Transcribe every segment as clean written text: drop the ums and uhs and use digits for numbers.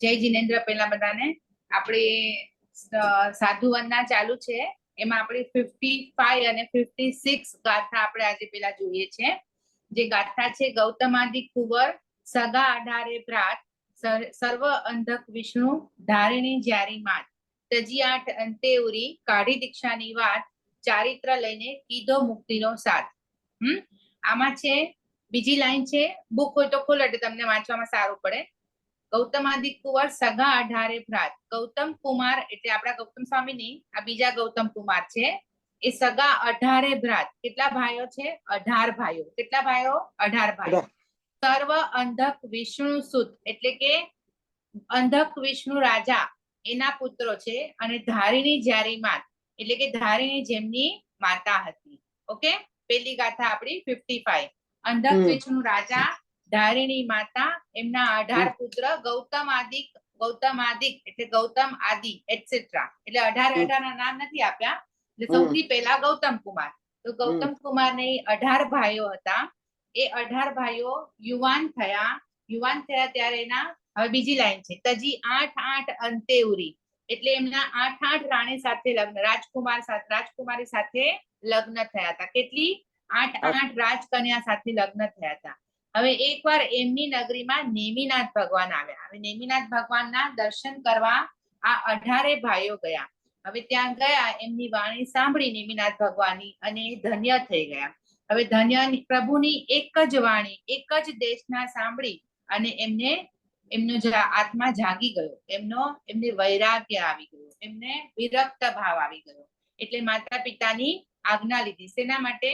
જય જીનેન્દ્ર. પેલા બધાને આપણે સાધુ વંદના ચાલુ છે, એમાં આપણે 55 અને 56 ગાથા આપણે આજે પેલા જોઈએ છે. જે ગાથા છે, ગૌતમાદિ કુંવર સગા અઢારે ભ્રાત, સર્વ અંધક વિષ્ણુ ધારિણી જ્યારી માત, તજી આઠ અંતે ઉરી કાઢી દીક્ષાની વાત, ચારિત્ર લઈને કીધો મુક્તિનો સાથ. આમાં છે બીજી લાઈન છે, બુક હોય તો ખોલો એટલે તમને વાંચવામાં સારું પડે. ગૌતમાદિ કુંવર સગા અઢારે ભ્રાત. ગૌતમ કુમાર એટલે આપણા ગૌતમ સ્વામીની આ બીજા ગૌતમ કુમાર છે. એ સગા 18 ભ્રાત. કેટલા ભાઈઓ છે? 18 ભાઈઓ. કેટલા ભાઈઓ? 18 ભાઈઓ. સર્વ અંધક વિષ્ણુ સુત એટલે કે અંધક વિષ્ણુ રાજા એના પુત્રો છે. અને ધારિણી જ્યારી માત એટલે કે ધારિણી જેમની માતા હતી. ઓકે, પેલી ગાથા આપણી 55. અંધક વિષ્ણુ રાજા, ધારિણી માતા, એમના 18 પુત્ર. ગૌતમ આદિક એટલે ગૌતમ આદિ એટસેટ્રા એટલે 18 ના નામ નથી આપ્યા. એટલે સૌથી પહેલા ગૌતમ કુમાર. તો ગૌતમ કુમાર ને 18 ભાઈઓ હતા. એ 18 ભાઈઓ યુવાન થયા ત્યારે એના હવે બીજી લાઈન છે, તજી 8 અંતે ઉરી એટલે એમના 8 રાણી સાથે લગ્ન, રાજકુમારી સાથે લગ્ન થયા હતા. કેટલી? 8 રાજકન્યા સાથે લગ્ન થયા હતા. હવે એકવાર એમની નગરીમાં નેમિનાથ ભગવાન આવ્યા. હવે નેમિનાથ ભગવાનના દર્શન કરવા આ 18 ભાઈઓ ગયા. હવે ત્યાં ગયા, એમની વાણી સાંભળી નેમિનાથ ભગવાનની અને ધન્ય થઈ ગયા. હવે ધન્ય પ્રભુની એક જ વાણી એક જ દેશના સાંભળી અને એમનો આત્મા જાગી ગયો. એમને વૈરાગ્ય આવી ગયો, એમને વિરક્ત ભાવ આવી ગયો. એટલે માતા પિતાની આજ્ઞા લીધી. શેના માટે?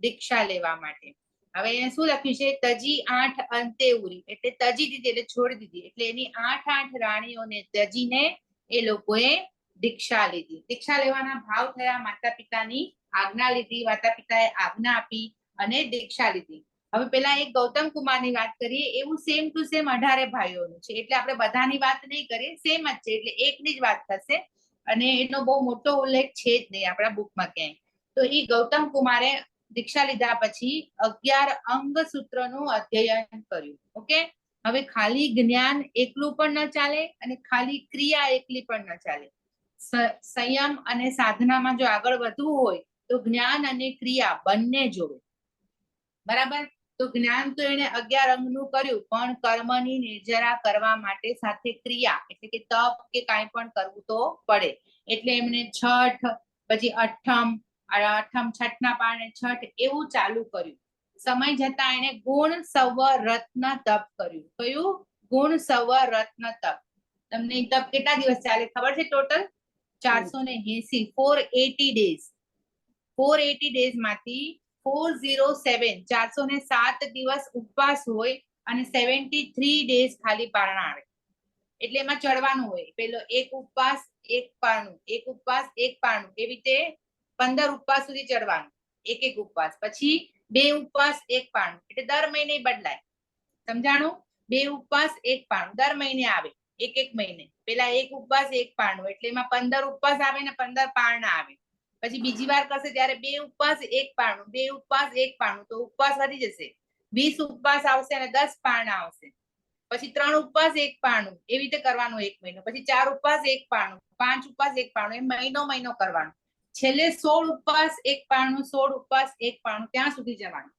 દીક્ષા લેવા માટે. હવે અહીંયા શું લખ્યું છે? તજી 8 અંતે ઉરી એટલે તજી દીધી એટલે છોડી દીધી. એટલે એની 8 રાણીઓને તજીને એ લોકોએ દીક્ષા લીધી. દીક્ષા લેવાના ભાવ થયા, માતા પિતાની આજ્ઞા લીધી, માતા પિતાએ આજ્ઞા આપી અને દીક્ષા લીધી. હવે પેલા એક ગૌતમ કુમારની વાત કરીએ, એવું સેમ ટુ સેમ 18 ભાઈઓનું છે. એટલે આપણે બધાની વાત નહીં કરીએ, સેમ જ છે એટલે એકની જ વાત થશે. અને એનો બહુ મોટો ઉલ્લેખ છે જ નહીં આપણા બુકમાં ક્યાંય. તો એ ગૌતમ કુમારે દીક્ષા લીધા પછી 11 અંગ સૂત્રનું અધ્યયન કર્યું. ઓકે, હવે ખાલી જ્ઞાન એકલું પણ ન ચાલે અને ખાલી ક્રિયા એકલી પણ ન ચાલે. સંયમ અને સાધનામાં જો આગળ વધવું હોય તો જ્ઞાન અને ક્રિયા બંને જોડે. બરાબર? તો જ્ઞાન તો એને 11 અંગનું કર્યું, પણ કર્મની નિર્જરા કરવા માટે સાથે ક્રિયા એટલે કે તપ કે કાંઈ પણ કરવું તો પડે. એટલે એમને છઠ, પછી અઠમ, છઠના પારણે છઠ એવું ચાલુ કર્યું. સમય જતા એને ગુણ સવ રત્ન તપ કર્યું. કયું? ગુણ સવ રત્ન તપ. તમને તપ કેટલા દિવસ ચાલે ખબર છે? Total 480, 480 days. 480 ડેઝ માંથી 407 407 દિવસ ઉપવાસ હોય અને 73 ડેઝ ખાલી પારણા આવે. એટલે એમાં ચડવાનું હોય. પેલો એક ઉપવાસ એક પારણું, એક ઉપવાસ એક પારણું, એવી રીતે 15 ઉપવાસ સુધી ચડવાનું. એક ઉપવાસ પછી 2 ઉપવાસ એક પારણું. એટલે દર મહિને બદલાય. સમજાણું? 2 ઉપવાસ એક પારણું દર મહિને આવે. એક મહિને પેલા એક ઉપવાસ એક પારણું એટલે એમાં 15 ઉપવાસ આવે ને 15 પારણા આવે. પછી બીજી વાર કરશે ત્યારે 2 ઉપવાસ એક પારણું, 2 ઉપવાસ એક પારણું, તો ઉપવાસ વધી જશે. 20 ઉપવાસ આવશે અને 10 પારણા આવશે. પછી 3 ઉપવાસ એક પારણું, એવી રીતે કરવાનું એક મહિનો. પછી 4 ઉપવાસ એક પારણું, 5 ઉપવાસ એક પારણું, એમ મહિનો કરવાનું. છેલ્લે 16 ઉપવાસ એક પારણું, 16 ઉપવાસ એક પારણું, ત્યાં સુધી જવાનું.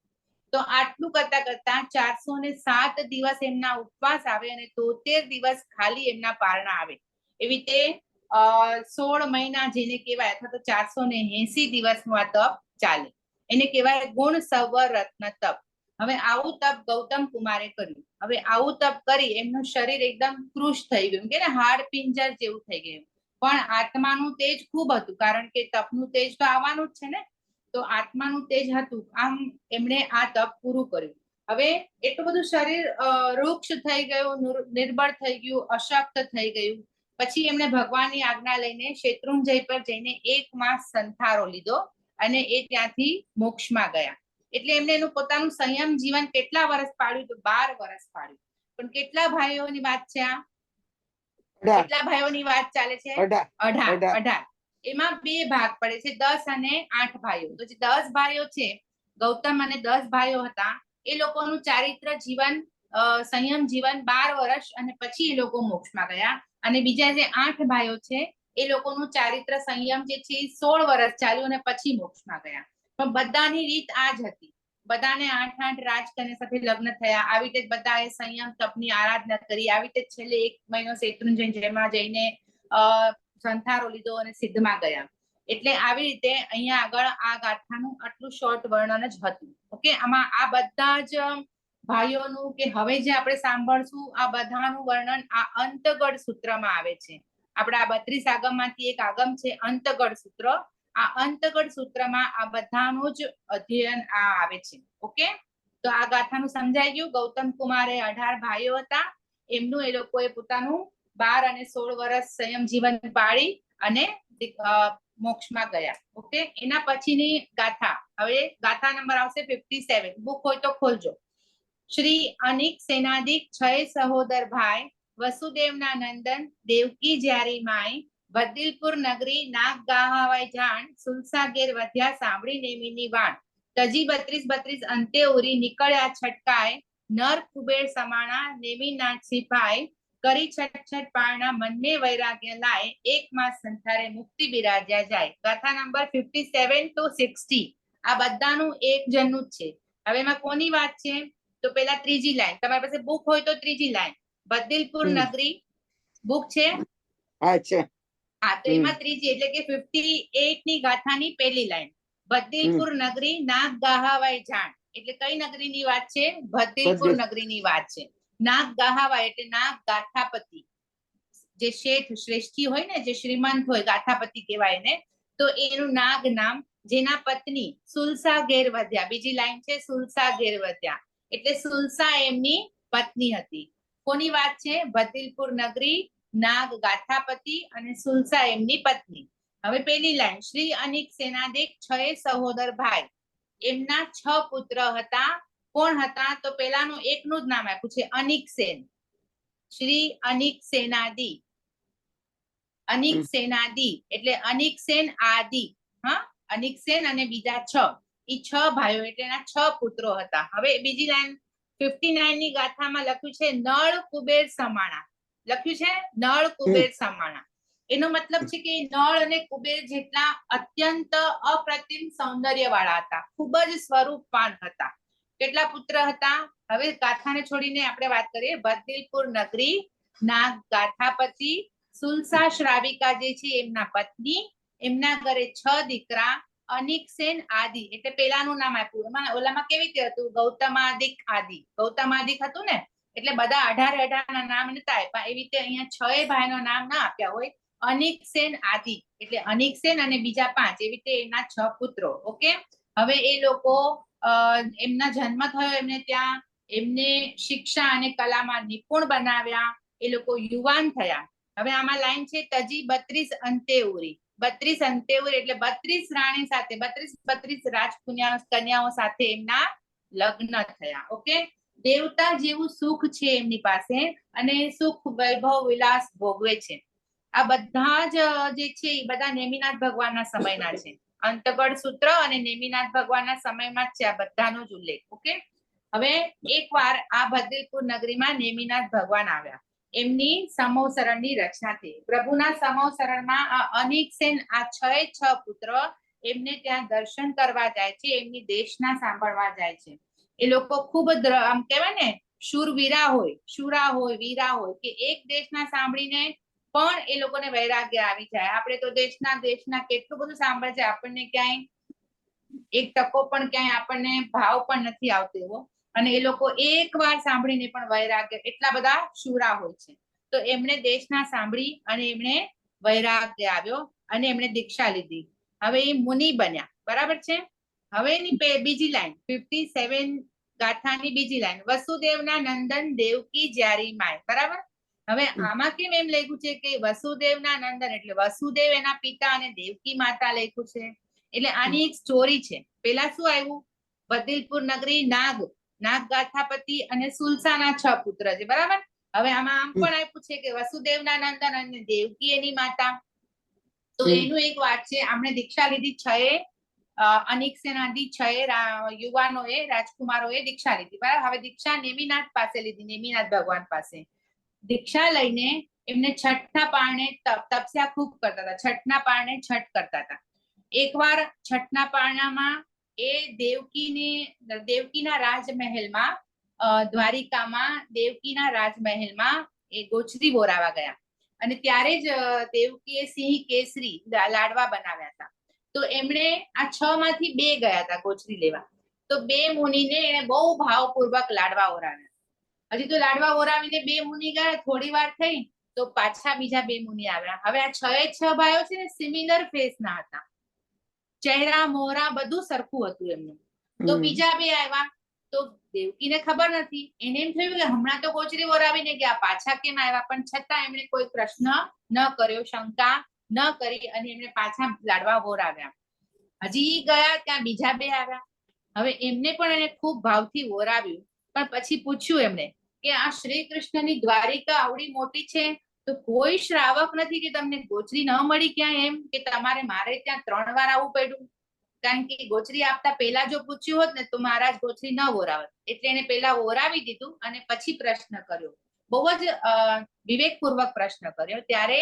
તો આટલું કરતા કરતા 407 દિવસ એમના ઉપવાસ આવે અને 73 દિવસ ખાલી એમના પારણા આવે. એવી રીતે 16 મહિના જેને કહેવાય, અથવા તો 480 દિવસનું આ તપ ચાલે. એને કહેવાય ગુણ સવ રત્ન તપ. હવે આવું તપ ગૌતમ કુમારે કર્યું. હવે આવું તપ કરી એમનું શરીર એકદમ કૃશ થઈ ગયું, કે હાડ પિંજર જેવું થઈ ગયું. પણ આત્માનું તેજ ખૂબ હતું, કારણ કે તપનું તેજ તો આવવાનું જ છે ને. તો આત્માનું તેજ હતું. આમ એમણે આ તપ પૂરું કર્યું. હવે એટલું બધું શરીર રૂક્ષ થઈ ગયું, નિર્બળ થઈ ગયું, અશક્ત થઈ ગયું. પછી એમણે ભગવાનની આજ્ઞા લઈને શેત્રુંજય પર જઈને 1 માસ સંથારો લીધો અને એ ત્યાંથી મોક્ષમાં ગયા. એટલે એમને એનું પોતાનું સંયમ જીવન કેટલા વર્ષ પાડ્યું? તો 12 વર્ષ પાડ્યું. પણ કેટલા ભાઈઓની વાત છે આ? કેટલા ભાઈઓની વાત ચાલે છે? 18. એમાં 2 ભાગ પડે છે, 10 અને 8 ભાઈઓ. તો જે 10 ભાઈઓ છે, ગૌતમ અને 10 ભાઈઓ હતા, એ લોકોનું ચારિત્ર જીવન સંયમ જીવન 12 વર્ષ અને પછી એ લોકો મોક્ષમાં ગયા. અને બીજા જે 8 ભાઈઓ છે એ લોકોનું ચારિત્ર સંયમ જે છે 16 વર્ષ ચાલ્યું અને પછી મોક્ષમાં ગયા. પણ બધાની રીત આ જ હતી. બધાને 8 રાજકન્યા સાથે લગ્ન થયા. આવી રીતે બધાએ સંયમ તપની આરાધના કરી. આવી રીતે છેલ્લે 1 મહિનો શેત્રુંજયમાં જઈને સંથારો લીધો અને સિદ્ધમાં ગયા. એટલે આવી રીતે અહીંયા આગળ આ ગાથાનું આટલું શોર્ટ વર્ણન જ હતું. ઓકે, આમાં આ બધા જ ભાઈઓનું કે હવે જે આપણે સાંભળશું આ બધાનું વર્ણન આ અંતગળ સૂત્રમાં આવે છે. આપણા 32 આગમમાંથી એક આગમ છે અંતગળ સૂત્ર. આ અંતગળ સૂત્રમાં આ બધાનું જ અધ્યયન આ આવે છે. ઓકે, તો આ ગાથાનું સમજાઈ ગયું. ગૌતમ કુમારે 18 ભાઈઓ હતા. એમનું એ લોકોએ પોતાનું 12 અને 16 વર્ષ સંયમ જીવન પાળી અને મોક્ષમાં ગયા. ઓકે, એના પછીની ગાથા, હવે ગાથા નંબર આવશે 57. બુક હોય તો ખોલજો. શ્રી અનિક સેનાદિક 6 સહોદર ભાઈ વસુદેવના નંદન દેવકી જ્યારી માય બદિલપુર નગરી નાગ ગાહાવાય જાણ સુલસા ઘેર વધ્યા સાંભળી નેમીની વાણ તજી 32 અંતે ઉરી નીકળ્યા છટકાય નર કુબેર સમાણા નેમી નાટ સિપાય કરી છટછટ પારણા મનને વૈરાગ્ય લાય એક માસ સંસારે મુક્તિ બિરાજ્યા જાય. ગાથા નંબર 57 to 60 આ બધાનું એક જણનું જ છે. હવે એમાં કોની વાત છે? તો પેલા ત્રીજી લાઈન, તમારી પાસે બુક હોય તો ત્રીજી લાઈન, બદિલપુર નગરી બુક છે. અચ્છા, હા, તો એમાં ત્રીજી એટલે કે 58 ની ગાથાની પહેલી લાઈન, બદિલપુર નગરી નાગ ગાહાવાય જાણ. એટલે કઈ નગરીની વાત છે? બદિલપુર નગરીની વાત છે. નાગ ગાહાવાય એટલે નાગ ગાથાપતિ, જે શેઠ શ્રેષ્ઠી હોય ને, જે શ્રીમંત હોય, ગાથાપતિ કહેવાય ને. તો એનું નાગ નામ, જેના પત્ની સુલસા ઘેર વધ્યા. બીજી લાઈન છે સુલસા ઘેર વધ્યા, એટલે સુલસા એમની પત્ની હતી. કોની વાત છે? બદિલપુર નગરી નાગ ગાથાપતિ અને સુલસા એમની પત્ની. હવે પેલી લાઈન, શ્રી અનિક સેનાદિક 6 સહોદર ભાઈ, એમના 6 પુત્ર હતા. કોણ હતા? તો પેલાનું એકનું જ નામ આપ્યું છે અનિક સેન. શ્રી અનિક સેનાદી, અનિક સેનાદી એટલે અનિક સેન આદિ. હા, અનિક સેન અને બીજા 6, એ 6 ભાઈઓ એટલે એના 6 પુત્રો હતા. હવે બીજી લાઈન 59 ની ગાથામાં લખ્યું છે નળ કુબેર સમાણા. લખ્યું છે નળ કુબેર સમાણા. એનો મતલબ છે કે નળ અને કુબેર જેટલા અત્યંત અપ્રતિમ સૌંદર્ય વાળા હતા, ખૂબ જ સ્વરૂપવાન હતા. કેટલા પુત્ર હતા? હવે ગાથાને છોડીને આપણે વાત કરીએ. બદિલપુર નગરી નાગ ગાથાપતિ સુલસા શ્રાવિકા જે છે એમના પત્ની, એમના ઘરે 6 દીકરા, અનિક સેન આદિ એટલે પેલાનું નામ આપ્યું. ઓલામાં કેવી રીતે હતું? ગૌતમાદિક આદિ. ગૌતમાદિક હતું ને, એટલે બધા 18 ના નામ નતા આપ્યા. એવી રીતે અહીંયા 6 ભાઈનો નામ ના આપ્યા હોય. અનિક સેન આદિ એટલે અનિક સેન અને બીજા 5, એવી રીતે એના 6 પુત્રો. ઓકે, હવે એ લોકો એમના જન્મ થયો એમને ત્યાં, એમને શિક્ષા અને કલામાં નિપુણ બનાવ્યા. એ લોકો યુવાન થયા. હવે આમાં લાઈન છે તજી 32 અંતે ઉરી. 32 અંતે ઉરી એટલે 32 રાણી સાથે, 32 રાજકન્યાઓ સાથે એમના લગ્ન થયા. ઓકે, દેવતા જેવું સુખ છે એમની પાસે અને સુખ વૈભવ વિલાસ ભોગવે છે. આ બધા જ જે છે એ બધા નેમિનાથ ભગવાનના સમયના છે. અંતગળ સૂત્ર અને નેમિનાથ ભગવાનના સમયમાં જ છે આ બધાનો જ ઉલ્લેખ. ઓકે, હવે એકવાર આ બદિલપુર નગરીમાં નેમિનાથ ભગવાન આવ્યા. એમની સમોસરણની રચના થઈ. પ્રભુના સમોસરણમાં આ અનિક સેન આ 6 પુત્ર એમને ત્યાં દર્શન કરવા જાય છે, એમની દેશના સાંભળવા જાય છે. એ લોકો ખૂબ આમ કહેવાય ને શૂરવીરા હોય, શુરા હોય, વીરા હોય, કે એક દેશના સાંભળીને પણ એ લોકોને વૈરાગ્ય આવી જાય. આપણે તો દેશના કેટલું બધું સાંભળે છે, આપણને ક્યાંય એક ટકો પણ ક્યાંય આપણને ભાવ પણ નથી આવતો એવો. અને એ લોકો એકવાર સાંભળીને પણ વૈરાગ્ય, એટલા બધા શુરા હોય છે. તો એમણે દેશના સાંભળી અને એમણે વૈરાગ્ય આવ્યો અને એમણે દીક્ષા લીધી. હવે એ મુનિ બન્યા. બરાબર છે. હવે એની બીજી લાઈન 57 ગાથાની બીજી લાઈન, વસુદેવના નંદન દેવકી જ્યારી માય. બરાબર. હવે આમાં કેમ એમ લખ્યું છે કે વસુદેવના નંદન એટલે વસુદેવ એના પિતા અને દેવકી માતા લખ્યું છે. એટલે આની એક સ્ટોરી છે. પેલા શું આવ્યું? બદિલપુર નગરી નાગ ગાથાપતિ અને સુલસાના 6 પુત્ર છે. બરાબર. હવે આમાં આમ પણ આપ્યું છે કે વસુદેવના નંદન અને દેવકી એની માતા. તો એનું એક વાત છે, આપણે દીક્ષા લીધી 6 અનિક સેન આદિ 6 યુવાનોએ રાજકુમારોએ દીક્ષા લીધી. બરાબર, હવે દીક્ષા નેમિનાથ પાસે લીધી, નેમિનાથ ભગવાન પાસે દીક્ષા લઈને એમને છઠના પારણે તપસ્યા ખૂબ કરતા હતા, છઠના પારણે છઠ કરતા હતા. એકવાર છઠના પારણામાં એ દેવકીના રાજમહેલમાં, દ્વારિકામાં દેવકીના રાજમહેલમાં એ ગોચરી બોરાવા ગયા અને ત્યારે જ દેવકીએ સિંહ કેસરી લાડવા બનાવ્યા હતા. તો એમણે આ 6 માંથી 2 ગયા હતા ગોચરી લેવા. તો 2 મુનિને એને બહુ ભાવપૂર્વક લાડવા ઓરાવ્યા. હજી તો લાડવા ઓરાવીને 2 મુનિ ગયા, થોડી વાર થઈ તો પાછા બીજા 2 મુનિ આવ્યા. હવે આ 6 ભાઈઓ છે ને સિમિલર ફેસ ના હતા, ચહેરા મોહરા બધું સરખું હતું એમનું. તો બીજા 2 આવ્યા તો દેવકીને ખબર નથી, એને એમ થયું કે હમણાં તો ગોચરી ઓરાવીને ગયા, પાછા કેમ આવ્યા? પણ છતાં એમણે કોઈ પ્રશ્ન ન કર્યો, શંકા ન કરી અને એમણે પાછા લાડવા ઓરાવ્યા. હજી ગયા ત્યાં બીજા 2 આવ્યા. હવે એમને પણ એને ખૂબ ભાવથી ઓરાવ્યું, પણ પછી પૂછ્યું એમણે કે આ શ્રી કૃષ્ણની દ્વારિકા આવડી મોટી છે તો કોઈ શ્રાવક નથી કે તમને ગોચરી ન મળી ક્યાં, એમ કે તમારે મારે ત્યાં 3 વાર આવવું પડ્યું? કારણ કે ગોચરી આપતા પહેલા જો પૂછ્યું હોત ને તો મહારાજ ગોચરી ન ઓરાવત, એટલે એને પહેલા ઓરાવી દીધું અને પછી પ્રશ્ન કર્યો. બહુ જ વિવેકપૂર્વક પ્રશ્ન કર્યો. ત્યારે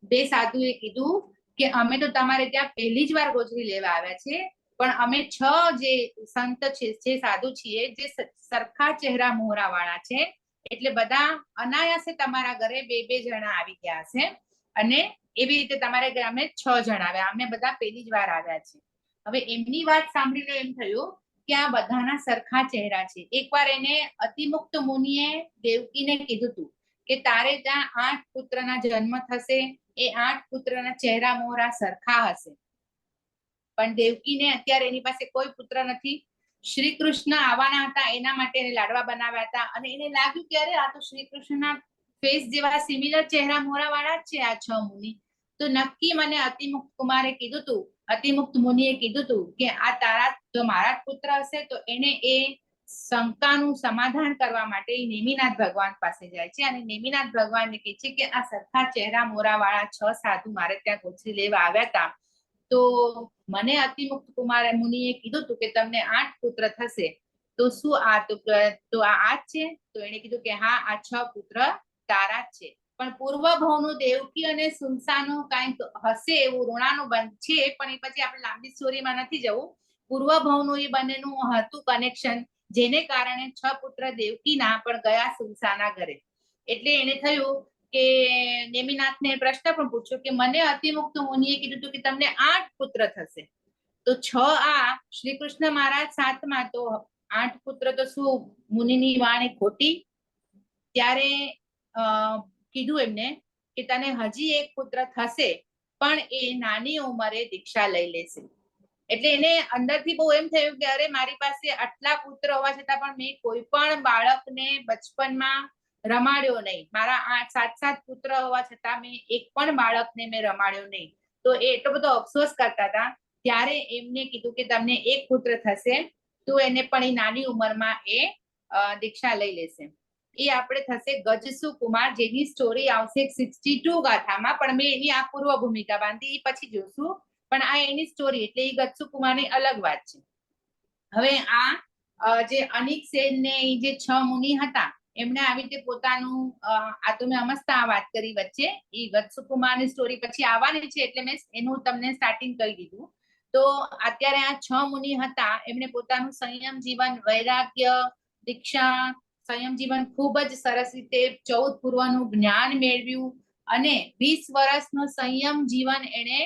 2 સાધુએ કીધું કે અમે તો તમારે ત્યાં પહેલી જ વાર ગોચરી લેવા આવ્યા છે, પણ અમે 6 જે સંત છે, જે સાધુ છીએ, જે સરખા ચહેરા મોહરા વાળા છે, એટલે બધા અનાયાસે તમારા ઘરે 2-2 જણા આવી ગયા છે અને એવી રીતે તમારે ઘરે અમે 6 જણા આવ્યા, અમે બધા પહેલી જ વાર આવ્યા છે. હવે એમની વાત સાંભળીને એમ થયું કે આ બધાના સરખા ચહેરા છે. એકવાર એને અતિમુક્ત મુનિએ દેવકીને કીધું હતું કે તારે ત્યાં 8 પુત્રના જન્મ થશે, એ 8 પુત્રના ચહેરા મોહરા સરખા હશે. પણ દેવકીને અત્યારે એની પાસે કોઈ પુત્ર નથી. શ્રી કૃષ્ણ આવવાના હતા, એના માટે એને લાડવા બનાવ્યા હતા અને એને લાગ્યું કે અરે આ તો શ્રી કૃષ્ણના ફેસ જેવા સિમિલર ચહેરા મોહરા વાળા જ છે આ 6 મુનિ. તો નક્કી મને અતિમુક્ત કુમારે કીધું હતું, અતિમુક્ત મુનિએ કીધું હતું કે આ તારા જો મારા જ પુત્ર હશે. તો એને એ શંકાનું સમાધાન કરવા માટે નેમિનાથ ભગવાન પાસે જાય છે અને નેમિનાથ ભગવાનને કહે છે કે આ સરખા ચહેરા મોહરા વાળા 6 સાધુ મારે ત્યાં ગોચરી લેવા આવ્યા હતા, તો મને અતિમુક્ત કુમારે મુનિએ કીધું હતું કે તમને 8 પુત્ર થશે, તો શું આ તો આ જ છે? તો એને કીધું કે હા, આ 6 પુત્ર તારા જ છે, પણ પૂર્વ ભવનું દેવકી અને સુનસાનું કંઈક હશે એવું ઋણાનું બંધ છે, પણ એ પછી આપણે લાંબી સ્ટોરીમાં નથી જવું. પૂર્વ ભવનું એ બંનેનું હતું કનેક્શન, જેને કારણે 6 પુત્ર દેવકીના પણ ગયા સુનસાના ઘરે. એટલે એને થયું કે નેમિનાથને પ્રશ્ન પણ પૂછ્યો કે મને અતિમુક્ત મુનિએ કીધું હતું કે તમને 8 પુત્ર થશે, તો 6 આ શ્રી કૃષ્ણ મહારાજ 7મા, તો 8 પુત્ર તો શું મુનિની વાણી ખોટી? ત્યારે કીધું એમને કે તને હજી 1 પુત્ર થશે, પણ એ નાની ઉંમરે દીક્ષા લઈ લેશે. એટલે એને અંદરથી બહુ એમ થયું કે અરે મારી પાસે આટલા પુત્ર હોવા છતાં પણ મેં કોઈ પણ બાળકને બચપનમાં રમાડ્યો નહીં, મારા 7 પુત્ર હોવા છતાં મેં એક પણ બાળકને મેં રમાડ્યો નહીં. તો એ એટલો બધો અફસોસ કરતા હતા. ત્યારે એમને કીધું કે તમને 1 પુત્ર થશે, તો એને પણ એ નાની ઉંમરમાં એ દીક્ષા લઈ લેશે. એ આપણે થશે ગજસુ કુમાર, જેની સ્ટોરી આવશે 62 ગાથામાં, પણ મેં એની આ પૂર્વ ભૂમિકા બાંધી, એ પછી જોશું. પણ આ એની સ્ટોરી, એટલે એ ગજસુ કુમારની અલગ વાત છે. હવે આ જે અનિક સેન ને જે 6 મુનિ હતા, એમણે આવી રીતે પોતાનું આ તો મેં અમસ્તા વાત કરી વચ્ચે, એ ગજસુ કુમારની સ્ટોરી પછી આવવાની છે, એટલે મેં એનું તમને સ્ટાર્ટિંગ કરી દીધું. તો અત્યારે આ 6 મુનિ હતા, એમણે પોતાનું સંયમ જીવન, વૈરાગ્ય, દીક્ષા, સંયમ જીવન ખૂબ જ સરસ રીતે 14 પૂર્વનું જ્ઞાન મેળવ્યું અને 20 વર્ષનું સંયમ જીવન એને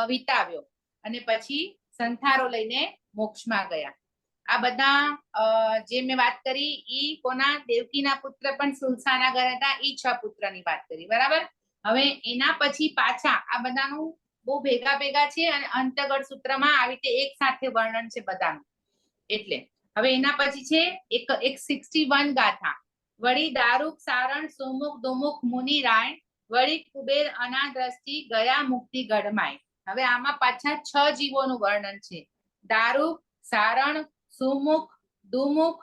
વિતાવ્યો અને પછી સંથારો લઈને મોક્ષમાં ગયા. આ બધા જે મેં વાત કરી ઈ કોના? દેવકીના પુત્ર પણ સુનસાના ઘરે હતા, ઈ 6 પુત્રની વાત કરી, બરાબર. હવે એના પછી પાછા આ બધાનું બહુ ભેગા છે અને અંતગળ સૂત્રમાં આવી રીતે એક સાથે વર્ણન છે બધાનું. એટલે હવે એના પછી છે એક 61 ગાથા. વળી દારૂક સારણ સુમુખ દુમુખ મુનિ રાય, વળી કુબેર અનાદ્રષ્ટિ ગયા મુક્તિ ગઢમાય. હવે આમાં પાછા 6 જીવોનું વર્ણન છે. દારૂક, સારણ, સુમુખ, દુમુખ,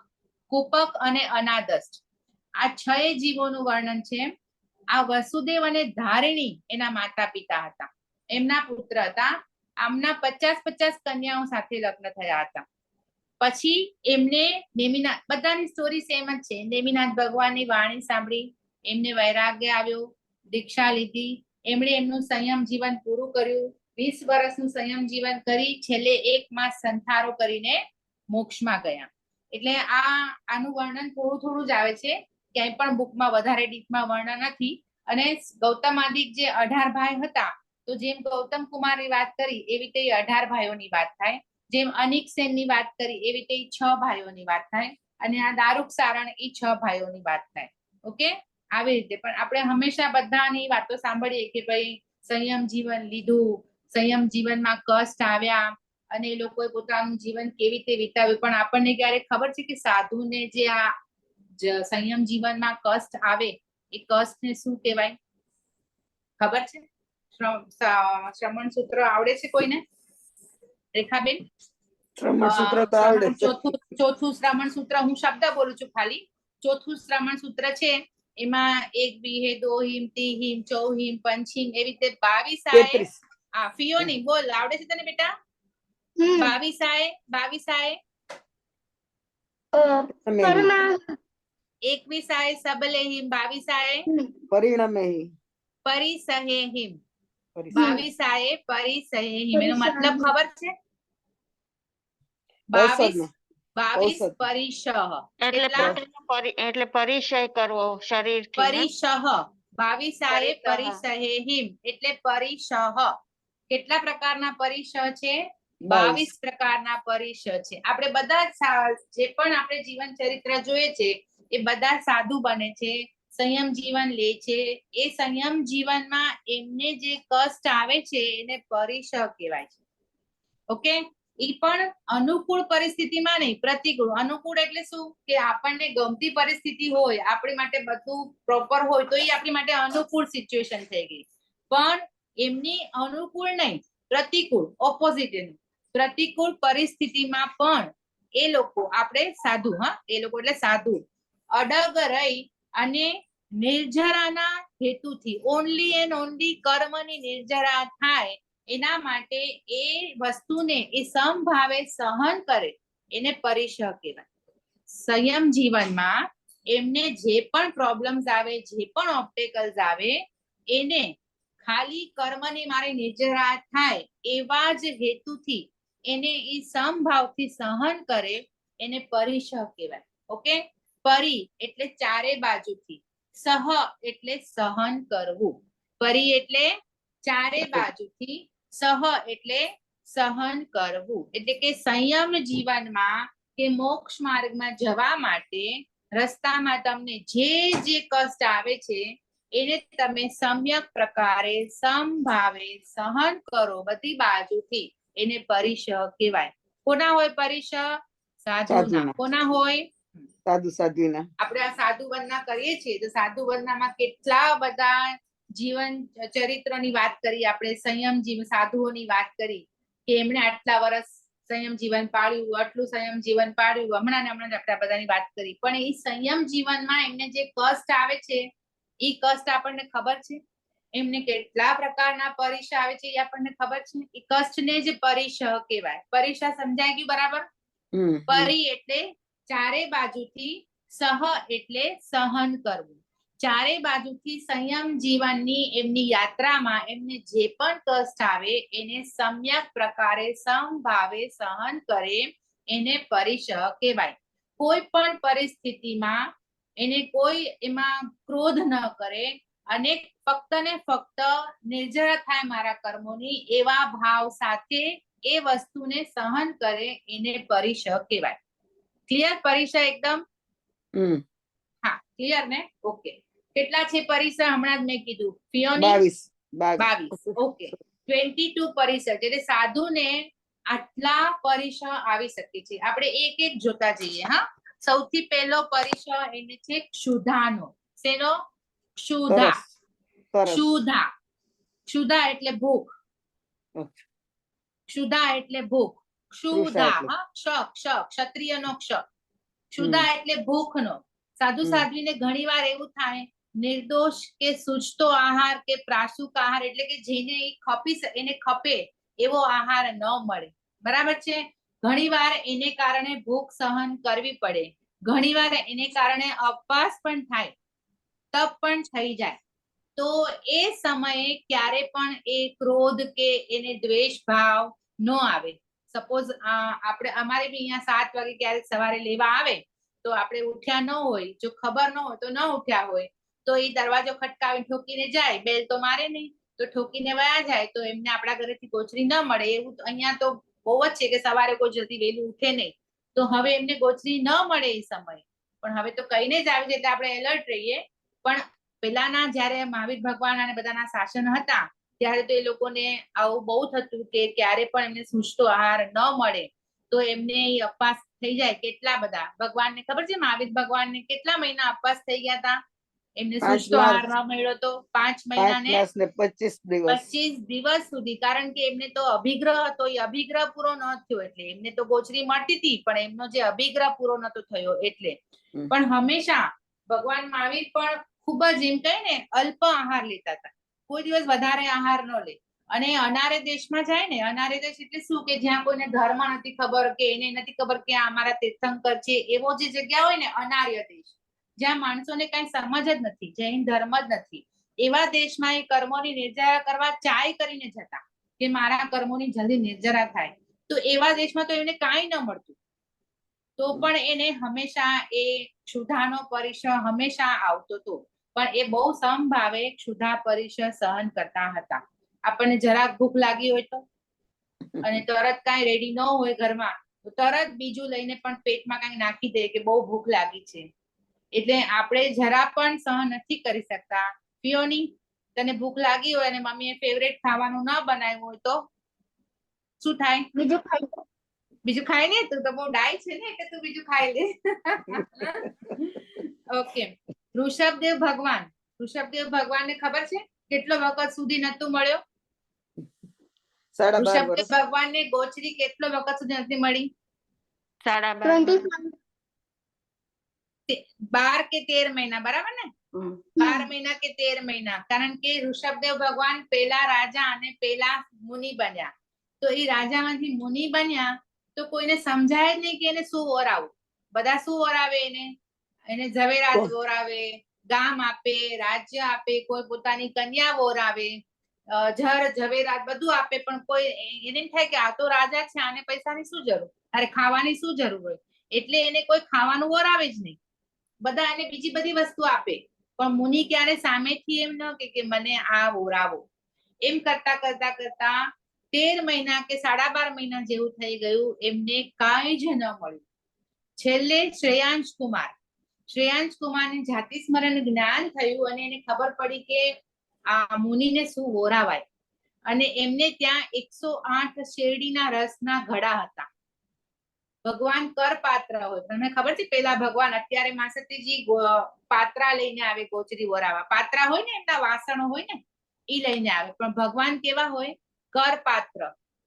કુપક અને અનાદષ્ટ. આ 6 જીવોનું વર્ણન છે. આ વસુદેવ અને ધારિણી એના માતા પિતા હતા, એમના પુત્ર હતા આમના 50 કન્યાઓ સાથે લગ્ન થયા હતા. પછી એમને નેમિનાથ, બધાની સ્ટોરી સેમ જ છે. નેમિનાથ ભગવાનની વાણી સાંભળી, એમને વૈરાગ્ય આવ્યો, દીક્ષા લીધી, એમણે એમનું સંયમ જીવન પૂરું કર્યું. 20 વર્ષનું સંયમ જીવન કરી છેલ્લે 1 માસ સંથારો કરીને મોક્ષમાં ગયા. એટલે આનું વર્ણન થોડું જ આવે છે, ક્યાંય પણ બુકમાં વધારે ડીપમાં વર્ણન નથી. અને ગૌતમાદિક જે 18 ભાઈ હતા, તો જેમ ગૌતમ કુમારની વાત કરી એવી રીતે 18 ભાઈઓની વાત થાય. જેમ અનિક સેનની વાત કરી એવી રીતે 6 ભાઈઓની વાત થાય. અને આ દારૂક સારણ એ 6 ભાઈઓની વાત થાય. ઓકે, આવી રીતે. પણ આપણે હંમેશા બધાની વાતો સાંભળીએ કે ભાઈ સંયમ જીવન લીધું, સંયમ જીવનમાં કષ્ટ આવ્યા અને એ લોકોએ પોતાનું જીવન કેવી રીતે વિતાવ્યું. પણ આપણને ક્યારે ખબર છે કે સાધુને જે આ સંયમ જીવનમાં કષ્ટ આવે એ કષ્ટને શું કહેવાય? ખબર છે? શ્રમણ સૂત્ર આવડે છે કોઈને? રેખાબેન? શ્રમણ સૂત્ર તો આવડે છે. ચોથું શ્રમણ સૂત્ર, હું શબ્દ બોલું છું ખાલી. ચોથું શ્રમણ સૂત્ર છે, એમાં 1 બીહે 2 હિમ 3 હિમ 4 હિમ 5 હિમ એવી રીતે 22 આએ. હા, ફિયોની બોલ, આવડે છે તને બેટા? 22 આએ 21 આए सबले हिम 22 आए પરિણમે परिसहे हिम 22 आए परिसहे हिम એનો મતલબ ખબર છે? 22 પરિસહ એટલે પરિચય કરવો શરીર થી. પરિસહ 22 આએ પરિસહે હિમ એટલે પરિસહ. કેટલા પ્રકારના પરિસહ છે? 22 પ્રકારના પરિસહ છે. આપણે બધા જે પણ આપણે જીવન ચરિત્ર જોઈએ છે એ બધા સાધુ બને છે, સંયમ જીવન લે છે. એ સંયમ જીવનમાં એમને જે કષ્ટ આવે છે એને પરિસહ કહેવાય છે. ઓકે, એ પણ અનુકૂળ પરિસ્થિતિમાં નહીં, પ્રતિકૂળ. અનુકૂળ એટલે શું? કે આપણને ગમતી પરિસ્થિતિ હોય, આપણી માટે બધું પ્રોપર હોય તો એ આપણી માટે અનુકૂળ સિચ્યુએશન થઈ ગઈ. પણ એમની અનુકૂળ નહીં, પ્રતિકૂળ, ઓપોઝિટ. પ્રતિકૂળ પરિસ્થિતિમાં પણ એ લોકો, આપણે સાધુ, એ લોકો એટલે સાધુ, અડગ રહી અને નિર્જરાના હેતુથી, ઓનલી એન્ડ ઓનલી કર્મની નિર્જરા થાય એના માટે એ વસ્તુને એ સમભાવે સહન કરે એને પરિસહ કહેવાય. સંયમ જીવનમાં એમને જે પણ પ્રોબ્લેમ્સ આવે, જે પણ ઓબ્સ્ટેકલ્સ આવે, એને ખાલી કર્મની મારી નિર્જરા થાય એવા જ હેતુથી એને એ સમભાવથી સહન કરે એને પરિસહ કહેવાય. ઓકે, પરી એટલે ચારે બાજુથી, સહ એટલે સહન કરવું. પરી એટલે ચારે બાજુથી, સહ એટલે સહન કરવું. એટલે કે સંયમ જીવનમાં કે મોક્ષ માર્ગમાં જવા માટે રસ્તામાં તમને જે કષ્ટ આવે છે એને તમે સમ્યક પ્રકારે સમભાવે સહન કરો બધી બાજુથી, એને પરિસહ કહેવાય. કોના હોય પરિસહ? સાધુના. કોના હોય? સાધુના. આપણે આ સાધુ વંદના કરીએ છીએ તો સાધુ વંદનામાં કેટલા બધા જીવન ચરિત્રની વાત કરી, આપણે સંયમ જીવન સાધુઓની વાત કરી કે એમણે આટલા વર્ષ સંયમ જીવન પાળ્યું, આટલું સંયમ જીવન પાળ્યું. હમણાં આપણે બધાની વાત કરી. પણ એ સંયમ જીવનમાં એમને જે કષ્ટ આવે છે એ કષ્ટ આપણને ખબર છે? એમને કેટલા પ્રકારના પરિસહ આવે છે એ આપણને ખબર છે? એ કષ્ટને જ પરિસહ કહેવાય. પરિસહ સમજાઈ ગયું બરાબર? પરી એટલે ચારે બાજુથી, સહ એટલે સહન કરવું. ચારે બાજુથી સંયમ જીવનની એમની યાત્રામાં એમને જે પણ કષ્ટ આવે એને સમ્યક પ્રકારે સમભાવે સહન કરે એને પરિસહ કહેવાય. કોઈ પણ પરિસ્થિતિમાં એને કોઈ એમાં ક્રોધ ન કરે અને ફક્ત ને ફક્ત નિર્જરા થાય મારા કર્મોની એવા ભાવ સાથે એ વસ્તુને સહન કરે એને પરિસહ કહેવાય. ક્લિયર? પરિસહ એકદમ? હા, ક્લિયર ને? ઓકે. કેટલા છે પરિસહ? હમણાં જ મેં કીધું, ફિયોની 22. ઓકે, 22 પરિસહ. એટલે સાધુને આટલા પરિસહ આવી શકે છે. આપણે એક એક જોતા જઈએ. હા, સૌથી પહેલો પરિસહ એને છે ક્ષુધાનો. શેનો? ક્ષુધા. ક્ષુધા. ક્ષુધા એટલે ભૂખ. ક્ષુધા એટલે ભૂખ. ક્ષુધા, ક્ષત્રિયનો ક્ષ. ક્ષુધા એટલે ભૂખનો. સાધુ સાધ્વીને ઘણીવાર એવું થાય, નિર્દોષ કે સૂચતો આહાર કે પ્રાસુક આહાર એટલે કે જેને એને ખપે એવો આહાર ન મળે. બરાબર છે. ઘણીવાર એને કારણે ભૂખ સહન કરવી પડે, ઘણીવાર એને કારણે ઉપવાસ પણ થાય, તપ પણ થઈ જાય. તો એ સમયે ક્યારે પણ એ ક્રોધ કે એને દ્વેષ ભાવ ન આવે. સપોઝ આપણે અમારે બી અહીંયા 7 વાગે ક્યારેક સવારે લેવા આવે તો આપણે ઉઠ્યા ન હોય, જો ખબર ન હોય તો ન ઉઠ્યા હોય તો એ દરવાજો ખટકાવી ઠોકીને જાય, બેલ તો મારે નહીં, તો ઠોકીને વયા જાય તો એમને આપણા ઘરેથી ગોચરી ન મળે. એવું અહીંયા તો બહુ જ છે કે સવારે કોઈ જલ્દી વહેલું ઉઠે નહીં, તો હવે એમને ગોચરી ન મળે એ સમયે. પણ હવે તો કહીને જ આવી એટલે આપણે એલર્ટ રહીએ. પણ પેલાના જયારે મહાવીર ભગવાન અને બધાના શાસન હતા ત્યારે તો એ લોકોને આવું બહુ થતું કે ક્યારે પણ એમને સૂચતો આહાર ન મળે તો એમને ઉપવાસ થઈ જાય. કેટલા બધા ભગવાનને ખબર છે, મહાવીર ભગવાનને કેટલા મહિના ઉપવાસ થઈ ગયા હતા? એમને 5 સૂચતો આહાર ન મળ્યો તો 5 મહિના 5 ને માસ ને 25 દિવસ 25 દિવસ સુધી. કારણ કે એમને તો અભિગ્રહ હતો, એ અભિગ્રહ પૂરો ન થયો એટલે એમને તો ગોચરી મળતી હતી પણ એમનો જે અભિગ્રહ પૂરો નતો થયો એટલે. પણ હંમેશા ભગવાન મહાવીર પણ ખૂબ જ એમ કહે ને અલ્પ આહાર લેતા હતા, કોઈ દિવસ વધારે આહાર ન લે. અને અનાર્ય દેશમાં જાય ને, અનાર્ય દેશ એટલે શું કે જ્યાં કોઈને ધર્મ નથી ખબર કે એને નથી ખબર કે આ અમારા તીર્થંકર છે, એવો જે જગ્યા હોય ને અનાર્ય દેશ, જ્યાં માણસોને કઈ સમજ જ નથી, જૈન ધર્મ જ નથી, એવા દેશમાં એ કર્મોની નિર્જરા કરવા ચાય કરીને જતા કે મારા કર્મોની જલ્દી નિર્જરા થાય. તો એવા દેશમાં તો એને કાંઈ ન મળતું, તો પણ એને હંમેશા એ ક્ષુધાનો પરિસર હંમેશા આવતો હતો. પણ એ બહુ સમભાવે ક્ષુધા પરિસર સહન કરતા હતા. આપણને જરાક ભૂખ લાગી હોય તો અને તરત કાંઈ રેડી ન હોય ઘરમાં તો તરત બીજું લઈને પણ પેટમાં કાંઈ નાખી દે કે બહુ ભૂખ લાગી છે. એટલે આપણે જરા પણ સહન નથી કરી શકતા. પિયોની, તને ભૂખ લાગી હોય અને મમ્મીએ ફેવરેટ ખાવાનું ન બનાવ્યું હોય તો શું થાય? બીજું ખાઈ લે. તું તો બહુ ડાય છે ને કે તું બીજું ખાઈ લે. ઓકે. ઋષભદેવ ભગવાનને ખબર છે કેટલો વખત સુધી નતું મળ્યો? 12.5 ઋષભદેવ વર્ષ ભગવાનને ગોચરી કેટલો વખત સુધી નથી મળી? 12.5 12 કે 13 મહિના, બરાબર ને? 12 મહિના કે 13 મહિના. કારણ કે ઋષભદેવ ભગવાન પેલા રાજા અને પેલા મુનિ બન્યા. તો એ રાજામાંથી મુનિ બન્યા તો કોઈને સમજાય જ નહીં કે એને શું ઓરાવું. બધા શું ઓરાવે એને ઝવેરાત ઓરાવે, ગામ આપે, રાજ્ય આપે, કોઈ પોતાની કન્યા ઓરાવે, ઝવેરાત બધું આપે. પણ કોઈ એને થાય કે આ તો રાજા છે, આને પૈસાની શું જરૂર, અરે ખાવાની શું જરૂર હોય, એટલે એને કોઈ ખાવાનું ઓરાવે જ નહીં. બધા એને બીજી બધી વસ્તુ આપે પણ મુનિ ક્યારે સામેથી એમ ન કે મને આ ઓરાવો. એમ કરતા કરતા કરતા 13 મહિના કે 12.5 મહિના જેવું થઈ ગયું, એમને કાંઈ જ ન મળ્યું. છેલ્લે શ્રેયાંશ કુમારને જાતિ સ્મરણ જ્ઞાન થયું અને એને ખબર પડી કે આ મુનિને શું ઓરાવાય. અને એમને ત્યાં 108 શેરડીના રસના ઘડા હતા. ભગવાન કર પાત્ર હોય, તમને ખબર છે પેલા ભગવાન, અત્યારે માસતીજી પાત્રા લઈને આવે ગોચરી ઓરાવા. પાત્રા હોય ને એમના વાસણો હોય ને ઈ લઈને આવે, પણ ભગવાન કેવા હોય? કર પાત્ર.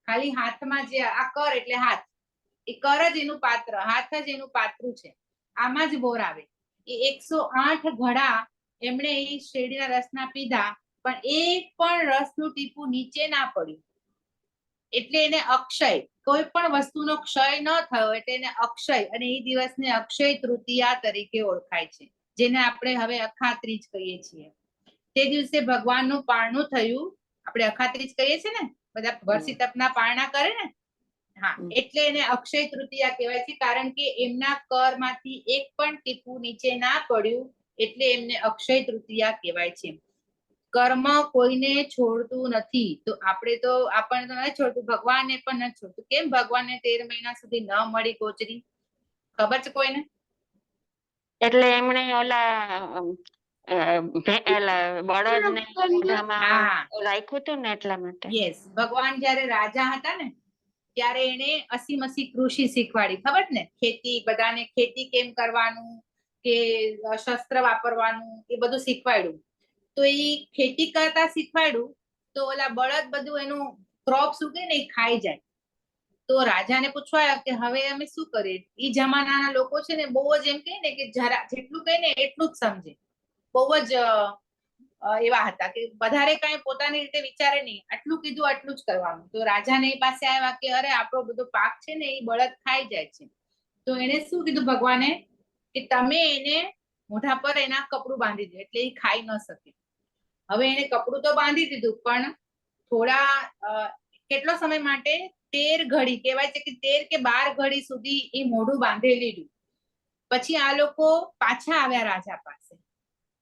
ખાલી હાથમાં જે આ કર એટલે હાથ, એ કર જ એનું પાત્ર, હાથ જ એનું પાત્રું છે, આમાં જ બોરાવે. એ 108 ઘડા એમણે એ શેરડીના રસના પીધા પણ એક પણ રસનું ટીપું નીચે ના પડ્યું. એટલે એને અક્ષય, કોઈ પણ વસ્તુનો ક્ષય ન થયો એટલે એને અક્ષય, અને એ દિવસને અક્ષય તૃતીયા તરીકે ઓળખાય છે, જેને આપણે હવે અખાત્રીજ કહીએ છીએ. તે દિવસે ભગવાનનું પારણું થયું. આપણે અખાત્રીજ કહીએ છીએ ને, બધા વર્ષી તપના પારણા કરે ને, હા, એટલે એને અક્ષય તૃતીયા કહેવાય છે. કારણ કે એમના કરમાંથી એક પણ ટીપું નીચે ના પડ્યું એટલે એમને અક્ષય તૃતીયા કહેવાય છે. કર્મ કોઈને છોડતું નથી. તો આપણને તો નથી છોડતું, ભગવાનને પણ નથી છોડતું. કેમ ભગવાનને 13 મહિના સુધી ન મળી ગોચરી? ખબર છે કોઈને? એટલે એમણે બળદને મોઢામાં રાખ્યું હતું ને એટલા માટે. યસ, ભગવાન જયારે રાજા હતા ને ત્યારે એને અસીમસી કૃષિ શીખવાડી, ખબર ને? ખેતી, બધાને ખેતી કેમ કરવાનું, કે શસ્ત્ર વાપરવાનું, એ બધું શીખવાડ્યું. તો એ ખેતી કરતા શીખવાડ્યું તો ઓલા બળદ બધું એનું ક્રોપ શું કે ને એ ખાઈ જાય. તો રાજાને પૂછવા કે હવે અમે શું કરીએ? એ જમાનાના લોકો છે ને બહુ જ એમ કહે ને કે જરા જેટલું કહે ને એટલું જ સમજે, બહુ જ એવા હતા કે વધારે કઈ પોતાની રીતે વિચારે નહીં, આટલું કીધું આટલું જ કરવાનું. તો રાજાને એ પાસે આવ્યા કે અરે આપણો બધો પાક છે ને એ બળદ ખાઈ જાય છે. તો એને શું કીધું ભગવાને કે તમે એને મોઢા પર એના કપડું બાંધી દો એટલે એ ખાઈ ન શકે. હવે એને કપડું તો બાંધી દીધું, પણ થોડા કેટલો સમય માટે 13 ઘડી કહેવાય છે કે 13 કે 12 ઘડી સુધી એ મોઢું બાંધી લીધું. પછી આ લોકો પાછા આવ્યા રાજા પાસે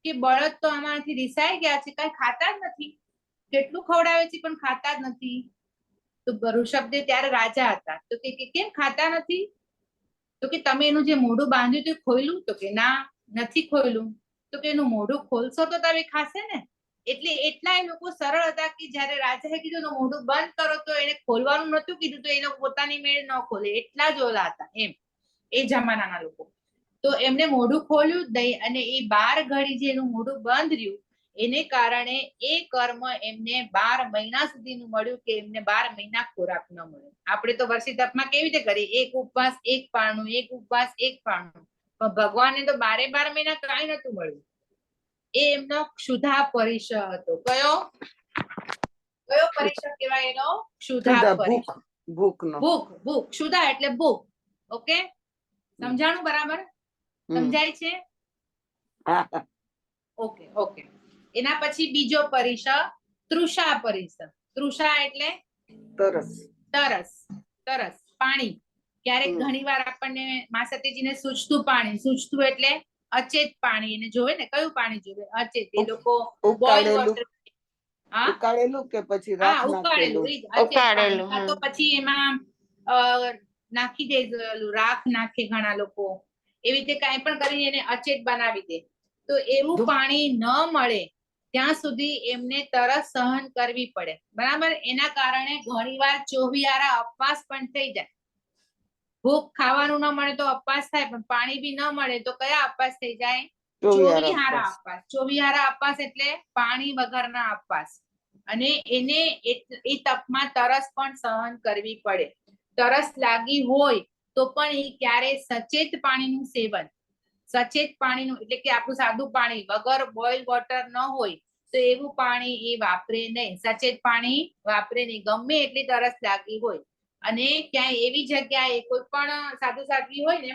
કે બળદ તો આમાંથી રિસાઈ ગયા છે, કઈ ખાતા જ નથી, કેટલું ખવડાવે છે પણ ખાતા જ નથી. તો ઋષભદેવ ત્યારે રાજા હતા, તો કે કેમ ખાતા નથી? તો કે તમે એનું જે મોઢું બાંધ્યું હતું ખોલ્યું? તો કે ના, નથી ખોલ્યું. તો કે એનું મોઢું ખોલશો તો તમે ખાશે ને. એટલે એટલા એ લોકો સરળ હતા કે જયારે રાજાએ કીધું એનું મોઢું બંધ કરો તો એને ખોલવાનું નતું કીધું, તો એ લોકો પોતાની મેળ ન ખોલે, એટલા જ ઓલા હતા એમ એ જમાનાના લોકો. તો એમને મોઢું ખોલ્યું જ નહીં, અને એ 12 ઘડી જે એનું મોઢું બંધ રહ્યું એને કારણે એ કર્મ એમને 12 મહિના સુધીનું મળ્યું કે એમને 12 મહિના ખોરાક ન મળ્યો. આપણે તો વર્ષી તપમાં કેવી રીતે કરીએ, એક ઉપવાસ એક પારણું, એક ઉપવાસ એક પારણું, પણ ભગવાનને તો 12 મહિના કાંઈ નતું મળ્યું. એ એમનો ક્ષુધા પરિષ હતો. કયો પરિષ કહેવાય એનો? ક્ષુધા પરિષ. ભૂખ. ક્ષુધા એટલે ભૂખ. ઓકે, સમજાણું બરાબર? સમજાય છે? ઓકે. એના પછી બીજો પરિષ તૃષા પરિષ. તૃષા એટલે તરસ, પાણી. ક્યારેક ઘણીવાર આપણને મા સતીજીને સૂચતું પાણી, સૂચતું એટલે અચેત પાણી, એને જોવે ને કયું પાણી જોવે? અચેત. એ લોકો બોઇલ વોટર, ઉકાળેલું કે પછી રાખ નાખેલું? ઉકાળેલું. તો પછી એમાં નાખી દે, રાખ નાખે ઘણા લોકો, એવી રીતે કાંઈ પણ કરીને એને અચેત બનાવી દે. તો એવું પાણી ન મળે ત્યાં સુધી એમને તરસ સહન કરવી પડે, બરાબર? એના કારણે ઘણીવાર ચોવિહારા અપવાસ પણ થઈ જાય. ભૂખ, ખાવાનું ન મળે તો અપવાસ થાય, પણ પાણી બી ન મળે તો કયા અપવાસ થઈ જાય? ચોવિહારા અપવાસ. ચોવિહારા અપવાસ એટલે પાણી વગરના અપવાસ. અને એને એ તપમાં તરસ પણ સહન કરવી પડે. તરસ લાગી હોય તો પણ એ ક્યારે સચેત પાણીનું સેવન, સચેત પાણીનું એટલે કે આપણું સાદું પાણી વગર બોઇલ વોટર ન હોય તો એવું પાણી એ વાપરે નહીં, સચેત પાણી વાપરે નહીં, ગમે એટલી તરસ લાગી હોય. અને ક્યાંય એવી જગ્યાએ કોઈ પણ સાધુ સાધ્વી હોય ને,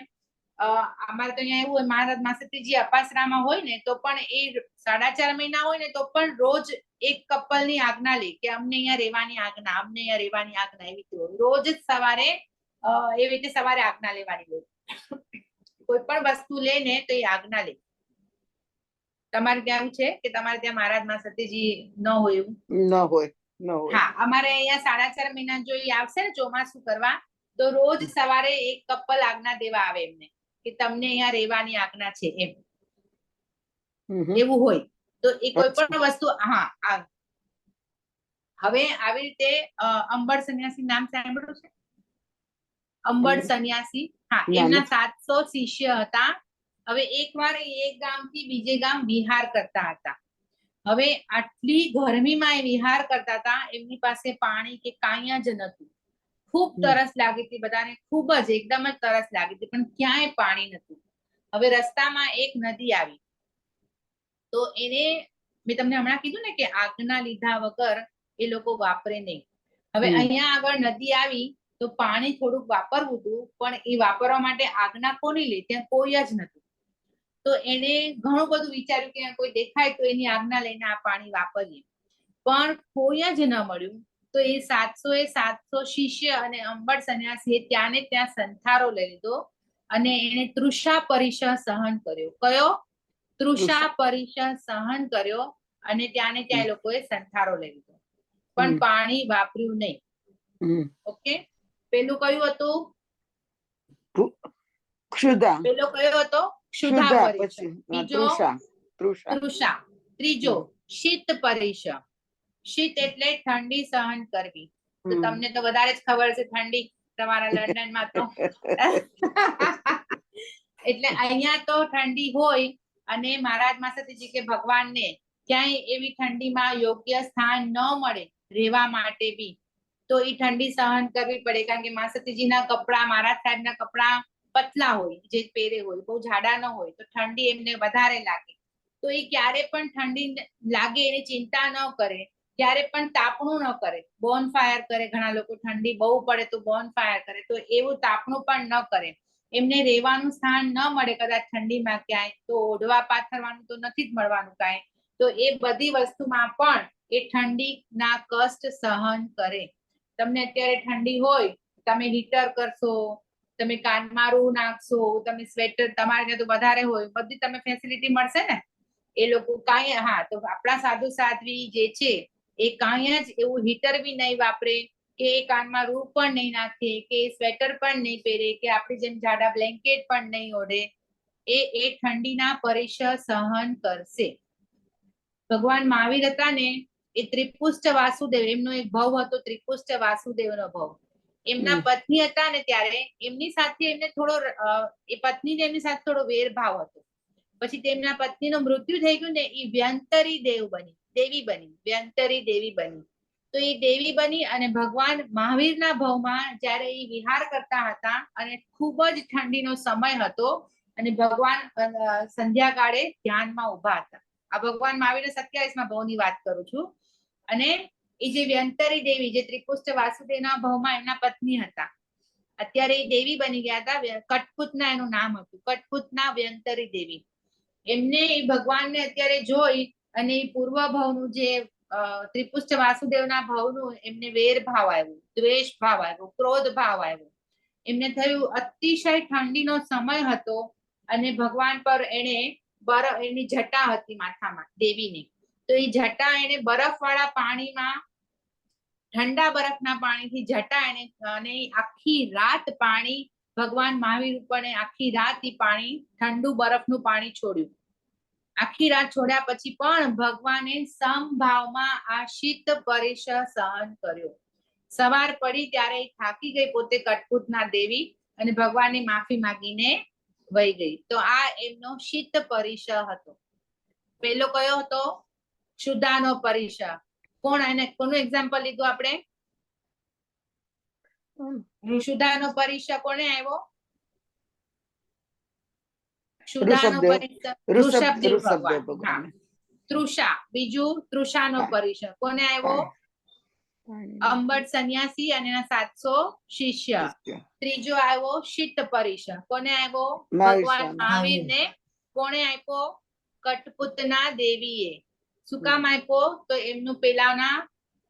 અમારે તો અહીંયા એવું હોય, મહારાજ મા સતીજી અપાસરામાં હોય ને તો પણ એ 4.5 મહિના હોય ને તો પણ રોજ એક કપલની આજ્ઞા લે કે અમને અહીંયા રહેવાની આજ્ઞા, અમને અહીંયા રહેવાની આજ્ઞા. એવી રીતે રોજ જ સવારે એવી રીતે સવારે આજ્ઞા લેવાની હોય. કોઈ પણ વસ્તુ લે ને તો એ આજ્ઞા લે. તમારે ત્યાં છે કે તમારે ત્યાં મહારાજ મા સતીજી ન હોય એવું? ન હોય. હા, અમારે અહીંયા 4.5 મહિના જો એ આવશે ને ચોમાસું કરવા તો રોજ સવારે એક કપલ આજ્ઞા દેવા આવે એમને કે તમને અહીંયા રહેવાની આજ્ઞા છે એમ, એવું હોય. તો એ કોઈ પણ વસ્તુ, હા. હવે આવી રીતે અંબળ સંન્યાસી નામ સાંભળ્યું છે? અંબળ સંન્યાસી, હા, એમના 700 શિષ્ય હતા. હવે એકવાર એક ગામથી બીજે ગામ વિહાર કરતા હતા. હવે આટલી ગરમીમાં એ વિહાર કરતા હતા, એમની પાસે પાણી કે કાંઈ જ નતું. ખૂબ તરસ લાગી હતી બધાને, ખૂબ જ એકદમ જ તરસ લાગી હતી, પણ ક્યાંય પાણી નતું. હવે રસ્તામાં એક નદી આવી, તો એને મેં તમને હમણાં કીધું ને કે આજ્ઞા લીધા વગર એ લોકો વાપરે નહીં. હવે અહીંયા આગળ નદી આવી તો પાણી થોડુંક વાપરવું હતું, પણ એ વાપરવા માટે આજ્ઞા કોની લે? ત્યાં કોઈ જ નતું. તો એને ઘણું બધું વિચાર્યું કે કોઈ દેખાય તો એની આજ્ઞા લઈને આ પાણી વાપરીએ, પણ કોઈ જ ન મળ્યું. તો એ 700 શિષ્ય અને અંબળ સંન્યાસીએ ત્યાં ને ત્યાં સંથારો લઈ લીધો અને એને તૃષા પરિષ સહન કર્યો. કયો? તૃષા પરિષ સહન કર્યો. અને ત્યાં ને ત્યાં એ લોકોએ સંથારો લઈ લીધો, પણ પાણી વાપર્યું નહીં. ઓકે, પેલું કયું હતું? ક્ષુધા. પેલો કયો હતો? ક્ષુધા પરિષ. બીજો તૃષા. ત્રીજો શીત પરિષ. શીત એટલે ઠંડી સહન કરવી. તો તમને તો વધારે જ ખબર છે ઠંડી, તમારા લંડનમાં તો. એટલે અહીંયા તો ઠંડી હોય અને મહારાજ મા સતીજી કે ભગવાનને ક્યાંય એવી ઠંડીમાં યોગ્ય સ્થાન ન મળે રહેવા માટે બી, તો એ ઠંડી સહન કરવી પડે. કારણ કે મા સતીજીના કપડા, મહારાજ સાહેબના કપડા પતલા હોય, જે પહેરે હોય બહુ જાડા ન હોય, તો ઠંડી એમને વધારે લાગે. તો એ ક્યારે પણ ઠંડી લાગે એની ચિંતા ન કરે, ક્યારે પણ તાપણું ન કરે. બોન ફાયર કરે, ઘણા લોકો ઠંડી બહુ પડે તો બોન ફાયર કરે, તો એવું તાપણું પણ ન કરે. એમને રહેવાનું સ્થાન ન મળે કદાચ ઠંડીમાં ક્યાંય, તો ઓઢવા પાથરવાનું તો નથી જ મળવાનું કાંઈ, તો એ બધી વસ્તુમાં પણ એ ઠંડીના કષ્ટ સહન કરે. તમને અત્યારે ઠંડી હોય, તમે હીટર કરશો, તમે કાનમાં રૂ નાખશો, તમે સ્વેટર, તમારે ત્યાં તો વધારે હોય, બધી તમે ફેસિલિટી મળશે ને. એ લોકો કાંઈ, હા, તો આપણા સાધુ સાધ્વી જે છે એ કાંઈ જ એવું હીટર બી નહીં વાપરે, કે કાનમાં રૂ પણ નહીં નાખે, કે સ્વેટર પણ નહીં પહેરે, કે આપણી જેમ જાડા બ્લેન્કેટ પણ નહીં ઓઢે. એ ઠંડીના પરીક્ષા સહન કરશે. ભગવાન મહાવીર હતા ને, એ ત્રિપુષ્ટ વાસુદેવ, એમનો એક ભવ હતો ત્રિપુષ્ટ વાસુદેવનો ભવ. એમના પત્ની હતા ને ત્યારે એમની સાથે એમને થોડો એ પત્નીને એમની સાથે થોડો વેરભાવ હતો. પછી તેમના પત્નીનું મૃત્યુ થઈ ગયું ને, એ વ્યંતરી દેવી બની, વ્યંતરી દેવી બની. તો એ દેવી બની અને ભગવાન મહાવીરના ભવમાં જ્યારે એ વિહાર કરતા હતા અને ખૂબ જ ઠંડીનો સમય હતો અને ભગવાન સંધ્યાકાળે ધ્યાનમાં ઉભા હતા. આ ભગવાન મહાવીર 27મા ભવની વાત કરું છું. અને એ જે વ્યંતરી દેવી, જે ત્રિપુષ્ટ વાસુદેવના ભવમાં એમના પત્ની હતા, અત્યારે એ દેવી બની ગયા હતા. કટપુતના એનું નામ હતું, કટપુતના વ્યંતરી દેવી. એમને એ ભગવાનને અત્યારે જોઈ અને એ પૂર્વ ભવનું જે ત્રિપુષ્ટ વાસુદેવના ભવનું એમને વેર ભાવ આવ્યો, દ્વેષ ભાવ આવ્યો, ક્રોધ ભાવ આવ્યો. એમને થયું અતિશય ઠંડીનો સમય હતો અને ભગવાન પર એની જટા હતી માથામાં દેવીની, તો એ જટા એને બરફવાળા પાણીમાં, ઠંડા બરફના પાણીથી જટા એને, અને આખી રાત પાણી ભગવાન મહાવીર ઉપર આખી રાત એ પાણી, ઠંડુ બરફનું પાણી છોડ્યું. આખી રાત છોડ્યા પછી પણ ભગવાને સમભાવમાં આ શીત પરીક્ષ સહન કર્યો. સવાર પડી ત્યારે થાકી ગઈ પોતે કટપુતના દેવી અને ભગવાનની માફી માંગીને વહી ગઈ. તો આ એમનો શીત પરીક્ષ હતો. પેલો કયો હતો? ક્ષુધાનો પરીક્ષ. કોનું એક્ઝામ્પલ લીધું આપણે? ક્ષુધાનો પરીક્ષ કોને આવ્યો? ક્ષુધાનો પરીક્ષ ઋષભદેવ ભગવાન. તૃષા, બીજું તૃષાનો પરીક્ષ કોને આવ્યો? અંબટ સન્યાસી અને એના 700 શિષ્ય. ત્રીજો આવ્યો શીત પરીક્ષ. કોને આવ્યો? ભગવાન મહાવીરને. કોને આપ્યો? કટપુતના દેવીએ. શું કામ આપ્યો? તો એમનું પેલાના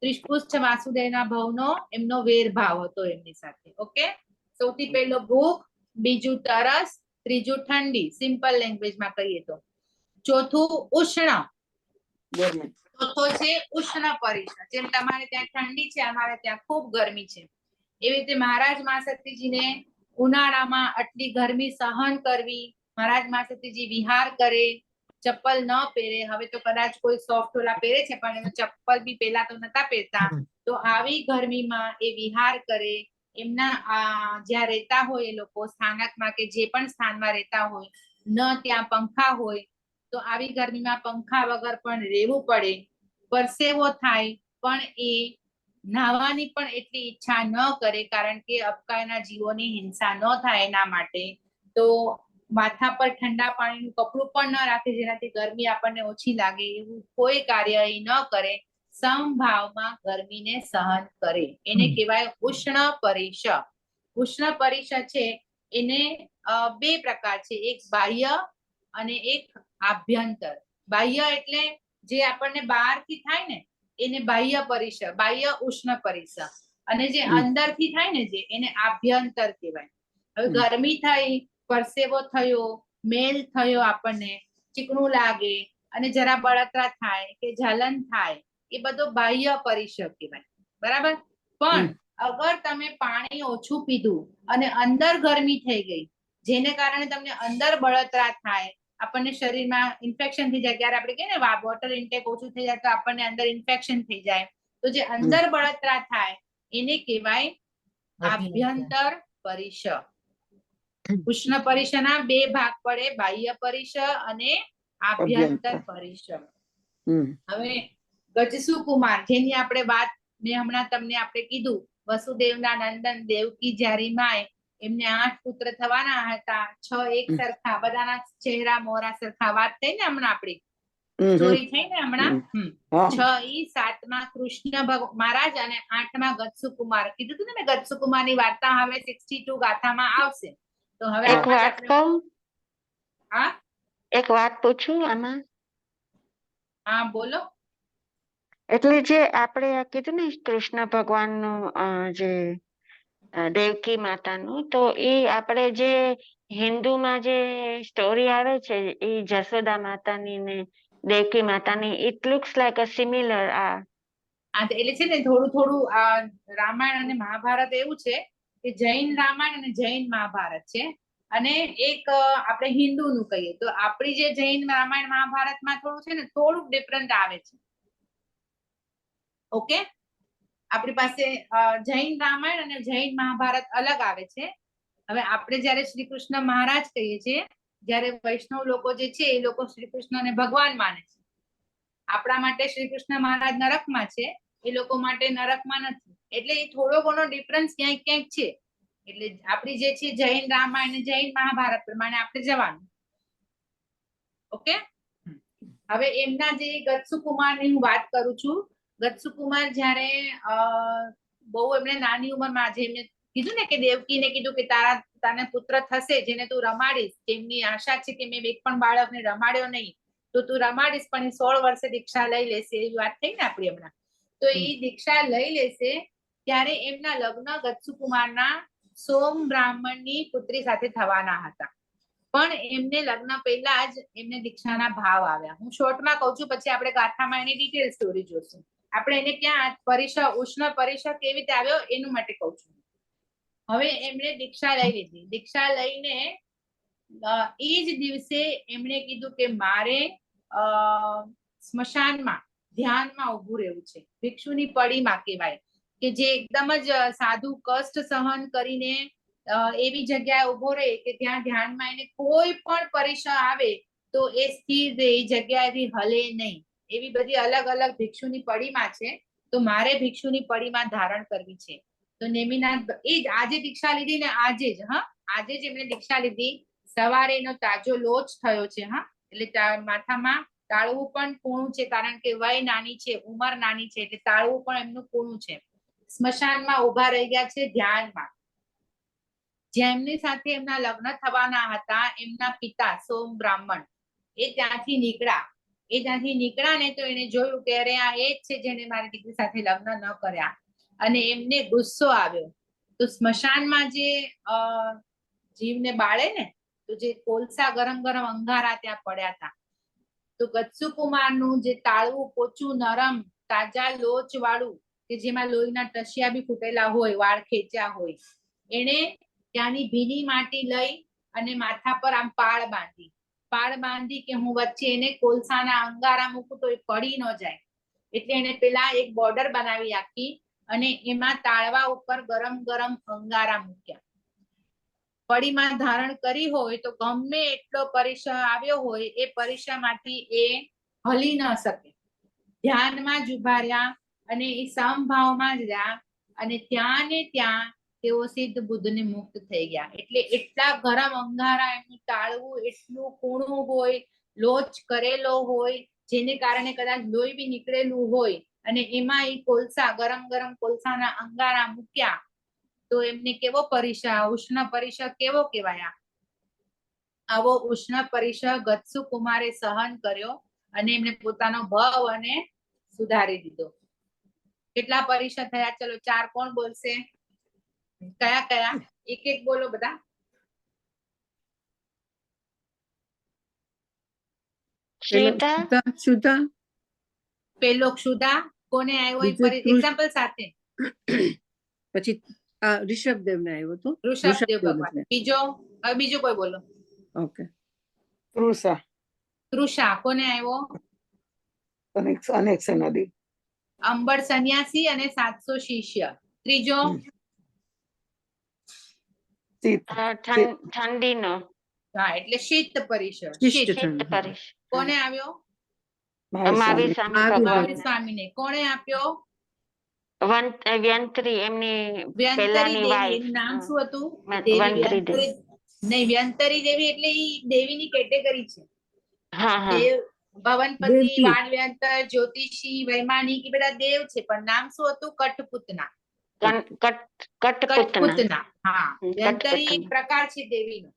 ત્રિપુષ્ટ વાસુદેવના ભવનો એમનો વેરભાવ હતો એમની સાથે. ઓકે, સૌથી પહેલો ભૂખ, બીજું તરસ, ત્રીજું ઠંડી, સિમ્પલ લેંગ્વેજમાં કહીએ તો. ચોથું ઉષ્ણ, ચોથો છે ઉષ્ણ પરીક્ષ. જેમ તમારે ત્યાં ઠંડી છે, અમારે ત્યાં ખૂબ ગરમી છે, એવી રીતે મહારાજ મહાશક્તિજીને ઉનાળામાં આટલી ગરમી સહન કરવી. મહારાજ મહાશક્તિજી વિહાર કરે, ચપ્પલ ન પહેરે. હવે તો કદાચ કોઈ સોફ્ટ ઓલા પહેરે છે, પણ એનો ચપ્પલ બી પેલા તો નતા પહેરતા. તો આવી ગરમીમાં એ વિહાર કરે. એમના જ્યાં રહેતા હોય એ લોકો સ્થાનકમાં, કે જે પણ સ્થાનમાં રહેતા હોય, ન ત્યાં પંખા હોય, તો આવી ગરમીમાં પંખા વગર પણ રહેવું પડે. પરસેવો થાય પણ એ નાહવાની પણ એટલી ઈચ્છા ન કરે, કારણ કે અબકાયના જીવોની હિંસા ન થાય એના માટે. તો માથા પર ઠંડા પાણીનું કપડું પણ ન રાખે, જેનાથી ગરમી આપણને ઓછી લાગે. એવું કોઈ કાર્ય એ ન કરે, સમભાવમાં ગરમીને સહન કરે. એને કહેવાય ઉષ્ણ પરીક્ષ. ઉષ્ણ પરીક્ષ છે એને બે પ્રકાર છે, એક બાહ્ય અને એક આભ્યંતર. બાહ્ય એટલે જે આપણને બહારથી થાય ને એને બાહ્ય પરીક્ષ, બાહ્ય ઉષ્ણ પરીક્ષ. અને જે અંદરથી થાય ને જે, એને આભ્યંતર કહેવાય. હવે ગરમી થઈ, પરસેવો થયો, મેલ થયો, આપણને ચીકણું લાગે અને જરા બળતરા થાય કે જલન થાય, એ બધો બાહ્ય પરીક્ષ કહેવાય. બરાબર? પણ અગર તમે પાણી ઓછું પીધું અને અંદર ગરમી થઈ ગઈ, જેને કારણે તમને અંદર બળતરા થાય, આપણને શરીરમાં ઇન્ફેક્શન થઈ જાય. ત્યારે આપણે કહીએ ને વોટર ઇન્ટેક ઓછું થઈ જાય તો આપણને અંદર ઇન્ફેક્શન થઈ જાય. તો જે અંદર બળતરા થાય એને કહેવાય આભ્યંતર પરીક્ષ. ઉષ્ણ પરીક્ષના બે ભાગ પડે, બાહ્ય પરીક્ષ અને આભ્યંતર પરીક્ષ. હવે ગજસુકુમાર, જેની આપણે વાત મેં હમણાં તમને આપણે કીધું, વસુદેવના નંદન દેવકી જ્યારે માય, એમને 8 પુત્ર થવાના હતા, 6 એક સરખા, બધાના ચહેરા મોરા સરખા. વાત થઈ ને હમણાં આપણી, સ્ટોરી થઈ ને હમણાં. હા 6 ઈ 7માં કૃષ્ણ મહારાજ અને 8માં ગત્સુકુમાર. કીધું હતું ને મેં ગત્સુકુમારની વાર્તા હવે 62 ગાથામાં આવશે. તો હવે એક આમાં જ વાત આપણે કહું, હા એક વાત પૂછું આમાં? હા બોલો. એટલે જે આપણે આ કીધું ને કૃષ્ણ ભગવાનનું જે દેવકી માતાનું, તો એ આપણે જે હિન્દુમાં જે સ્ટોરી આવે છે એ જશોદા માતાની ને દેવકી માતાની, it looks like a similar. એટલે છે ને થોડું થોડું આ રામાયણ અને મહાભારત એવું છે કે જૈન રામાયણ અને જૈન મહાભારત છે, અને એક આપણે હિન્દુનું કહીએ તો આપણી જે જૈન રામાયણ મહાભારતમાં થોડું છે ને થોડુંક ડિફરન્ટ આવે છે. ઓકે, આપણી પાસે જૈન રામાયણ અને જૈન મહાભારત અલગ આવે છે. હવે આપણે જયારે શ્રી કૃષ્ણ મહારાજ કહીએ છીએ, જયારે વૈષ્ણવ લોકો જે છે એ લોકો શ્રી કૃષ્ણને ભગવાન માને છે. આપણા માટે શ્રી કૃષ્ણ મહારાજ નરકમાં છે, એ લોકો માટે નરકમાં નથી. એટલે એ થોડો ઘણો ડિફરન્સ ક્યાંક ક્યાંક છે. એટલે આપણી જે છે જૈન રામાયણ અને જૈન મહાભારત પ્રમાણે આપણે જવાનું. ઓકે, હવે એમના જે ગત્સુકુમારની હું વાત કરું છું. ગત્સુકુમાર જયારે બહુ એમને નાની ઉંમરમાં, જે એમને કીધું ને કે દેવકીને કીધું કે તાને પુત્ર થશે જેને તું રમાડીશ, જેમની આશા છે કે મેં એક પણ બાળકને રમાડ્યો નહીં, તો તું રમાડીશ, પણ એ 16 વર્ષે દીક્ષા લઈ લેશે, એવી વાત થઈ ને આપણી હમણાં. તો એ દીક્ષા લઈ લેશે ત્યારે એમના લગ્ન ગત્સુકુમારના સોમ બ્રાહ્મણની પુત્રી સાથે થવાના હતા. પણ એમને લગ્ન પહેલા જ એમને દીક્ષાના ભાવ આવ્યા. હું શોર્ટમાં કહું છું, પછી આપણે ગાથામાં એની ડિટેલ સ્ટોરી જોશું. આપણે એને ક્યાં ઉષ્ણ પરિષદ કેવી રીતે આવ્યો એનું માટે કહું છું. હવે એમણે દીક્ષા લઈ લીધી. દીક્ષા લઈને એ જ દિવસે એમણે કીધું કે મારે સ્મશાનમાં ધ્યાનમાં ઉભું રહેવું છે. ભિક્ષુની પડીમાં કહેવાય કે જે એકદમ જ સાધુ કષ્ટ સહન કરીને એવી જગ્યાએ ઉભો રહે કે ત્યાં ધ્યાનમાં એને કોઈ પણ પરીક્ષા આવે તો એ સ્થિર રહે, એ જગ્યાએથી હલે નહીં. એવી બધી અલગ અલગ ભિક્ષુની પડીમાં છે. તો મારે ભિક્ષુની પડીમાં ધારણ કરવી છે. તો નેમિનાથ એ જ આજે દીક્ષા લીધી ને આજે જ આજે જ એમણે દીક્ષા લીધી. સવારે એનો તાજો લોચ થયો છે. એટલે માથામાં તાળવું પણ કૂણું છે, કારણ કે વય નાની છે, ઉંમર નાની છે, એટલે તાળવું પણ એમનું કૂણું છે. સ્મશાનમાં ઉભા રહી ગયા છે ધ્યાનમાં. જેમની સાથે એમના લગ્ન થવાના હતા એમના પિતા સોમ બ્રાહ્મણ, એ ત્યાંથી નીકળ્યા ને તો એને જોયું કે અરે આ એ જ છે જેને મારી દીકરી સાથે લગ્ન ન કર્યા, અને એમને ગુસ્સો આવ્યો. તો સ્મશાનમાં જે જીવને બાળે ને, તો જે કોલસા ગરમ ગરમ અંગારા ત્યાં પડ્યા હતા. તો ગત્સુકુમારનું જે તાળવું પોચું નરમ તાજા લોચ વાળું, કે જેમાં લોહીના ટસિયા બી ફૂટેલા હોય, વાળ ખેંચ્યા હોય, એને ત્યાંની ભીની માટી લઈ અને માથા પર આમ પાળ બાંધી કે હું વચ્ચે એને કોલસાના અંગારા મૂકું તો એ પડી ન જાય. એટલે એને પેલા એક બોર્ડર બનાવી આખી, અને એમાં તાળવા ઉપર ગરમ ગરમ અંગારા મૂક્યા. પડીમાં ધારણ કરી હોય તો ગમે એટલો પરીક્ષા આવ્યો હોય એ પરીક્ષામાંથી એ હલી ન શકે. ધ્યાનમાં જ ઉભા રહ્યા અને એ સમભાવમાં જ રહ્યા, અને ત્યાં ને ત્યાં તેઓ સિદ્ધ બુદ્ધને મુક્ત થઈ ગયા. એટલે એટલા ગરમ અંગારા, એમનું તાળવું એટલું કૂણું હોય, લોચ કરેલો હોય, જેને કારણે કદાચ લોહી બી નીકળેલું હોય, અને એમાં એ કોલસા ગરમ ગરમ કોલસાના અંગારા મૂક્યા તો એમને કેવો પરીક્ષા, ઉષ્ણ પરીક્ષા કેવો કહેવાય. આવો ઉષ્ણ પરીક્ષા ગત્સુકુમારે સહન કર્યો અને એમને પોતાનો ભાવ અને સુધારી દીધો. કેટલા પરીક્ષા થયા? ચલો 4 કોણ બોલશે? કયા? એક એક બોલો બધા. ક્ષુધા. પેલો ક્ષુધા. કોને આવ્યો એક્ઝામ્પલ સાથે? પછી ઋષભદેવ ને આવ્યો તો ઋષભદેવ ભગવાન. બીજો કોઈ બોલો. ઓકે. તૃષા. કોને આવ્યો? અનેક નદી. અંબર સન્યાસી અને 700 શિષ્ય. ત્રીજો? ઠંડીનો. એટલે શીત પરિષદ. કોને આવ્યો? મહાવીર સ્વામીને. કોને આપ્યો? વ્યંતરી, એમની વ્યંતરી દેવી. એનું નામ શું હતું? નહીં, વ્યંતરી દેવી એટલે ઈ દેવીની કેટેગરી છે. ભવનપતિ, દેવકી. વાણવ્યંતર, જ્યોતિષી, વૈમાનિક એ બધા દેવ છે, પણ નામ શું હતું? કઠપૂતના. કઠપૂતના. કઠપૂતના, હા. વ્યંતરી કઠપૂતના. પ્રકાર છે દેવીનો.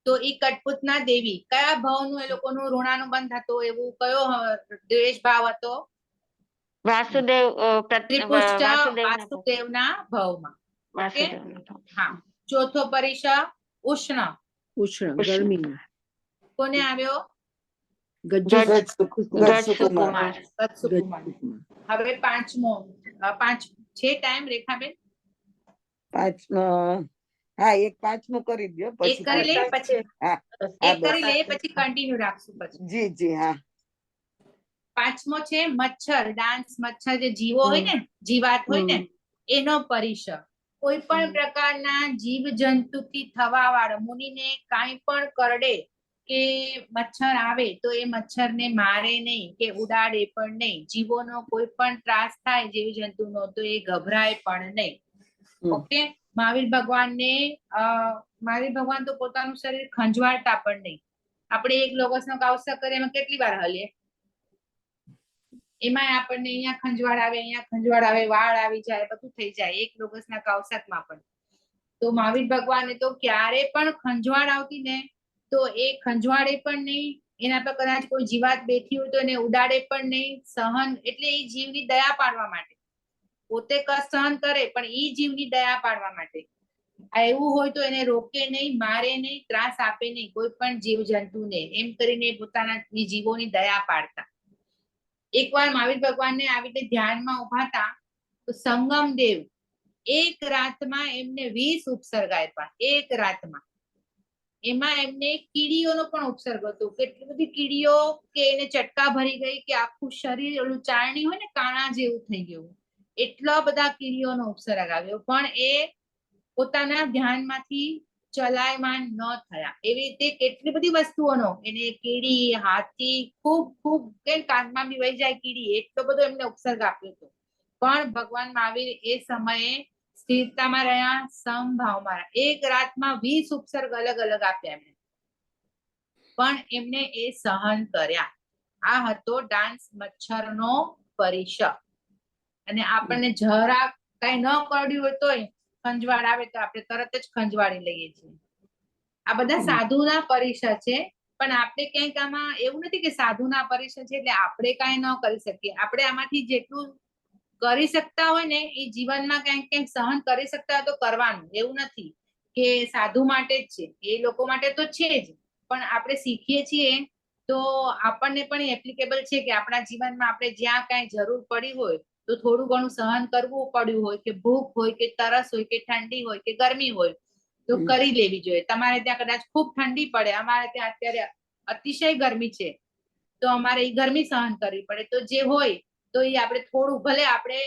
તો એ કઠપૂતના દેવી કયા ભાવનું એ લોકોનું ઋણાનુબંધ હતો? એવું કયો દ્વેષ ભાવ હતો? વાસુદેવ ત્રિપુષ્ટ વાસુદેવના વાસુદેવના ભાવમાં. ઓકે, વાસુદેવના હા. ચોથો પરિશ ઉષ્ણ, ઉષ્ણ ઉષ્ણ. ગરમીના. કોને આવ્યો? ગજસુકુમાર. ગજસુકુમાર. હવે પાંચમો, પાંચ છે ટાઈમ રેખાબેન? હા, એક પાંચમું કરી દો એક પછી. કરી લઈએ પછી હા, એક કરી લઈએ પછી કન્ટિન્યુ રાખશું પછી. જી જી, હા. પાંચમો છે મચ્છર ડાન્સ. મચ્છર જે જીવો હોય ને, જીવાત હોય ને, એનો પરિશ. કોઈ પણ પ્રકારના જીવ જંતુથી થવા વાળો મુનિને કાંઈ પણ કરડે કે મચ્છર આવે તો એ મચ્છરને મારે નહીં કે ઉડાડે પણ નહીં. જીવોનો કોઈ પણ ત્રાસ થાય જીવ જંતુનો તો એ ગભરાય પણ નહીં. ઓકે. મહાવીર ભગવાન તો પોતાનું શરીર ખંજવાળતા પણ નહીં. આપણે એક લોગસનો કાવસક કરીએ એમાં કેટલી વાર હલીએ? એમાં આપણને અહીંયા ખંજવાળ આવે, અહીંયા ખંજવાળ આવે, વાળ આવી જાય, બધું થઈ જાય એક લોગસના કાવસકમાં પણ. તો મહાવીર ભગવાને તો ક્યારે પણ ખંજવાળ આવતી ને તો એ ખંજવાળે પણ નહીં. એના પર કદાચ કોઈ જીવાત બેઠી હોય તો એને ઉડાડે પણ નહીં. સહન એટલે એ જીવની દયા પાડવા માટે. પોતે કષ્ટ સહન કરે પણ ઈ જીવની દયા પાડવા માટે. આ એવું હોય તો એને રોકે નહીં, મારે નહીં, ત્રાસ આપે નહીં કોઈ પણ જીવ જંતુને. એમ કરીને પોતાના જીવોની દયા પાડતા. એકવાર મહાવીર ભગવાનને આવી રીતે ધ્યાનમાં ઉભા હતા તો સંગમ દેવ એક રાતમાં એમને 20 ઉપસર્ગ આપ્યા. એક રાતમાં. એમાં એમને કીડીઓનો પણ ઉપસર્ગ હતો. કેટલી બધી કીડીઓ કે એને ચટકા ભરી ગઈ કે આખું શરીર ઓલું ચારણી હોય ને કાણા જેવું થઈ ગયું. એટલા બધા કીડીઓનો ઉપસર્ગ આવ્યો પણ એ પોતાના ધ્યાનમાંથી ચલાયમાન ન થયા. એવી રીતે કેટલી બધી વસ્તુઓનો એને કીડી, હાથી, ખૂબ કે કાનમાં બી વહી જાય કીડી, એટલો બધો એમને ઉપસર્ગ આપ્યો હતો. પણ ભગવાન મહાવીર એ સમયે સ્થિરતામાં રહ્યા, સમભાવમાં રહ્યા. એક રાતમાં 20 ઉપસર્ગ અલગ અલગ આપ્યા એમને, પણ એમને એ સહન કર્યા. આ હતો ડાન્સ મચ્છરનો પરિશ. અને આપણને જરા કઈ ન કરડ્યું હોય તોય ખંજવાળ આવે તો આપણે તરત જ ખંજવાળી લઈએ છીએ. આ બધા સાધુના પરિશ છે. પણ આપણે ક્યાંક આમાં એવું નથી કે સાધુના પરિશ છે એટલે આપણે કાંઈ ન કરી શકીએ. આપણે આમાંથી જેટલું કરી શકતા હોય ને એ જીવનમાં ક્યાંક સહન કરી શકતા હોય તો કરવાનું. એવું નથી કે સાધુ માટે જ છે, એ લોકો માટે તો છે જ, પણ આપણે શીખીએ છીએ તો આપણને પણ એપ્લિકેબલ છે કે આપણા જીવનમાં આપણે જ્યાં કાંઈ જરૂર પડી હોય તો થોડું ઘણું સહન કરવું પડ્યું હોય, કે ભૂખ હોય, કે તરસ હોય, કે ઠંડી હોય, કે ગરમી હોય તો કરી લેવી જોઈએ. તમારે ત્યાં કદાચ ખૂબ ઠંડી પડે, અમારે ત્યાં અત્યારે અતિશય ગરમી છે તો અમારે એ ગરમી સહન કરવી પડે. તો જે હોય તો એ આપણે થોડું, ભલે આપણે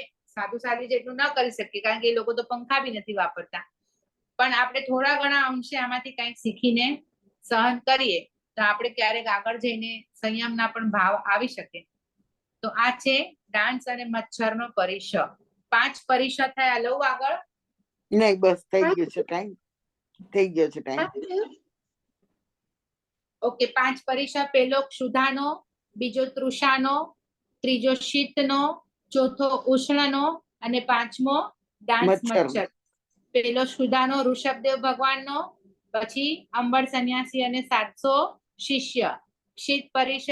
સાદી જેટલું ન કરી શકીએ કારણ કે એ લોકો તો પંખા બી નથી વાપરતા, પણ આપણે થોડા ઘણા અંશે આમાંથી કંઈક શીખીને સહન કરીએ તો આપણે ક્યારેક આગળ જઈને સંયમના પણ ભાવ આવી શકે. તો આ છે ડાન્સ અને મચ્છરનો પરિશ. 5 પરિશ થયા. લઉં આગળ? નહીં, બસ થઈ ગયો છે ટાઈમ. થઈ ગયો છે ટાઈમ. ઓકે. 5 પરિશ. પહેલો ક્ષુધાનો, બીજો તૃષાનો, ત્રીજો શીતનો, ચોથો ઉષ્ણનો અને પાંચમો ડાન્સ મચ્છર. પહેલો ક્ષુધાનો ઋષભદેવ ભગવાનનો, પછી અંબળ સંન્યાસી અને 700 શિષ્ય. શીત પરિશ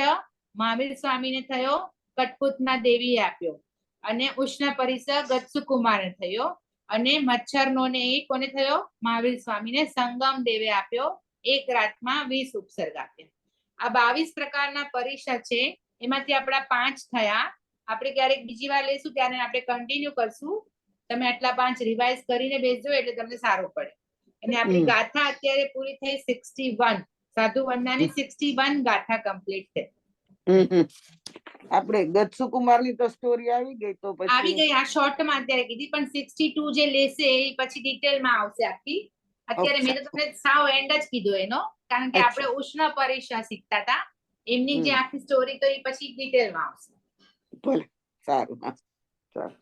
મહાવીર સ્વામીને થયો, કઠપૂતના દેવીએ આપ્યો. અને ઉષ્ણ પરિશ ગજસુકુમારને થયો. અને મચ્છરનો ને એ કોને થયો? મહાવીર સ્વામીને સંગમ દેવે આપ્યો. એક રાતમાં 20 ઉપસર્ગ આપ્યા. આ 22 પ્રકારના પરિશ છે. એમાંથી આપણા 5 થયા. આપણે ક્યારેક બીજી વાર લઈશું ત્યારે આપણે કન્ટિન્યુ કરશું. તમે આટલા 5 રિવાઇઝ કરીને બેસજો એટલે તમને સારું પડે. અને આપણી ગાથા અત્યારે પૂરી થઈ 61. સાધુ વંદનાની 61 ગાથા કમ્પ્લીટ છે. આપણે ગજસુકુમારની તો સ્ટોરી આવી ગઈ તો પછી આવી ગઈ. આ શોર્ટમાં અત્યારે કીધી, પણ 62 જે લેશે એ પછી ડિટેલમાં આવશે આખી. અત્યારે મેં તો તમને સાવ એન્ડ જ કીધો એનો, કારણ કે આપણે ઉષ્ણ પરિશ શીખતા હતા. એમની જે આખી સ્ટોરી તો એ પછી ડિટેલમાં આવશે. ભલે, સારું. હા, સારું.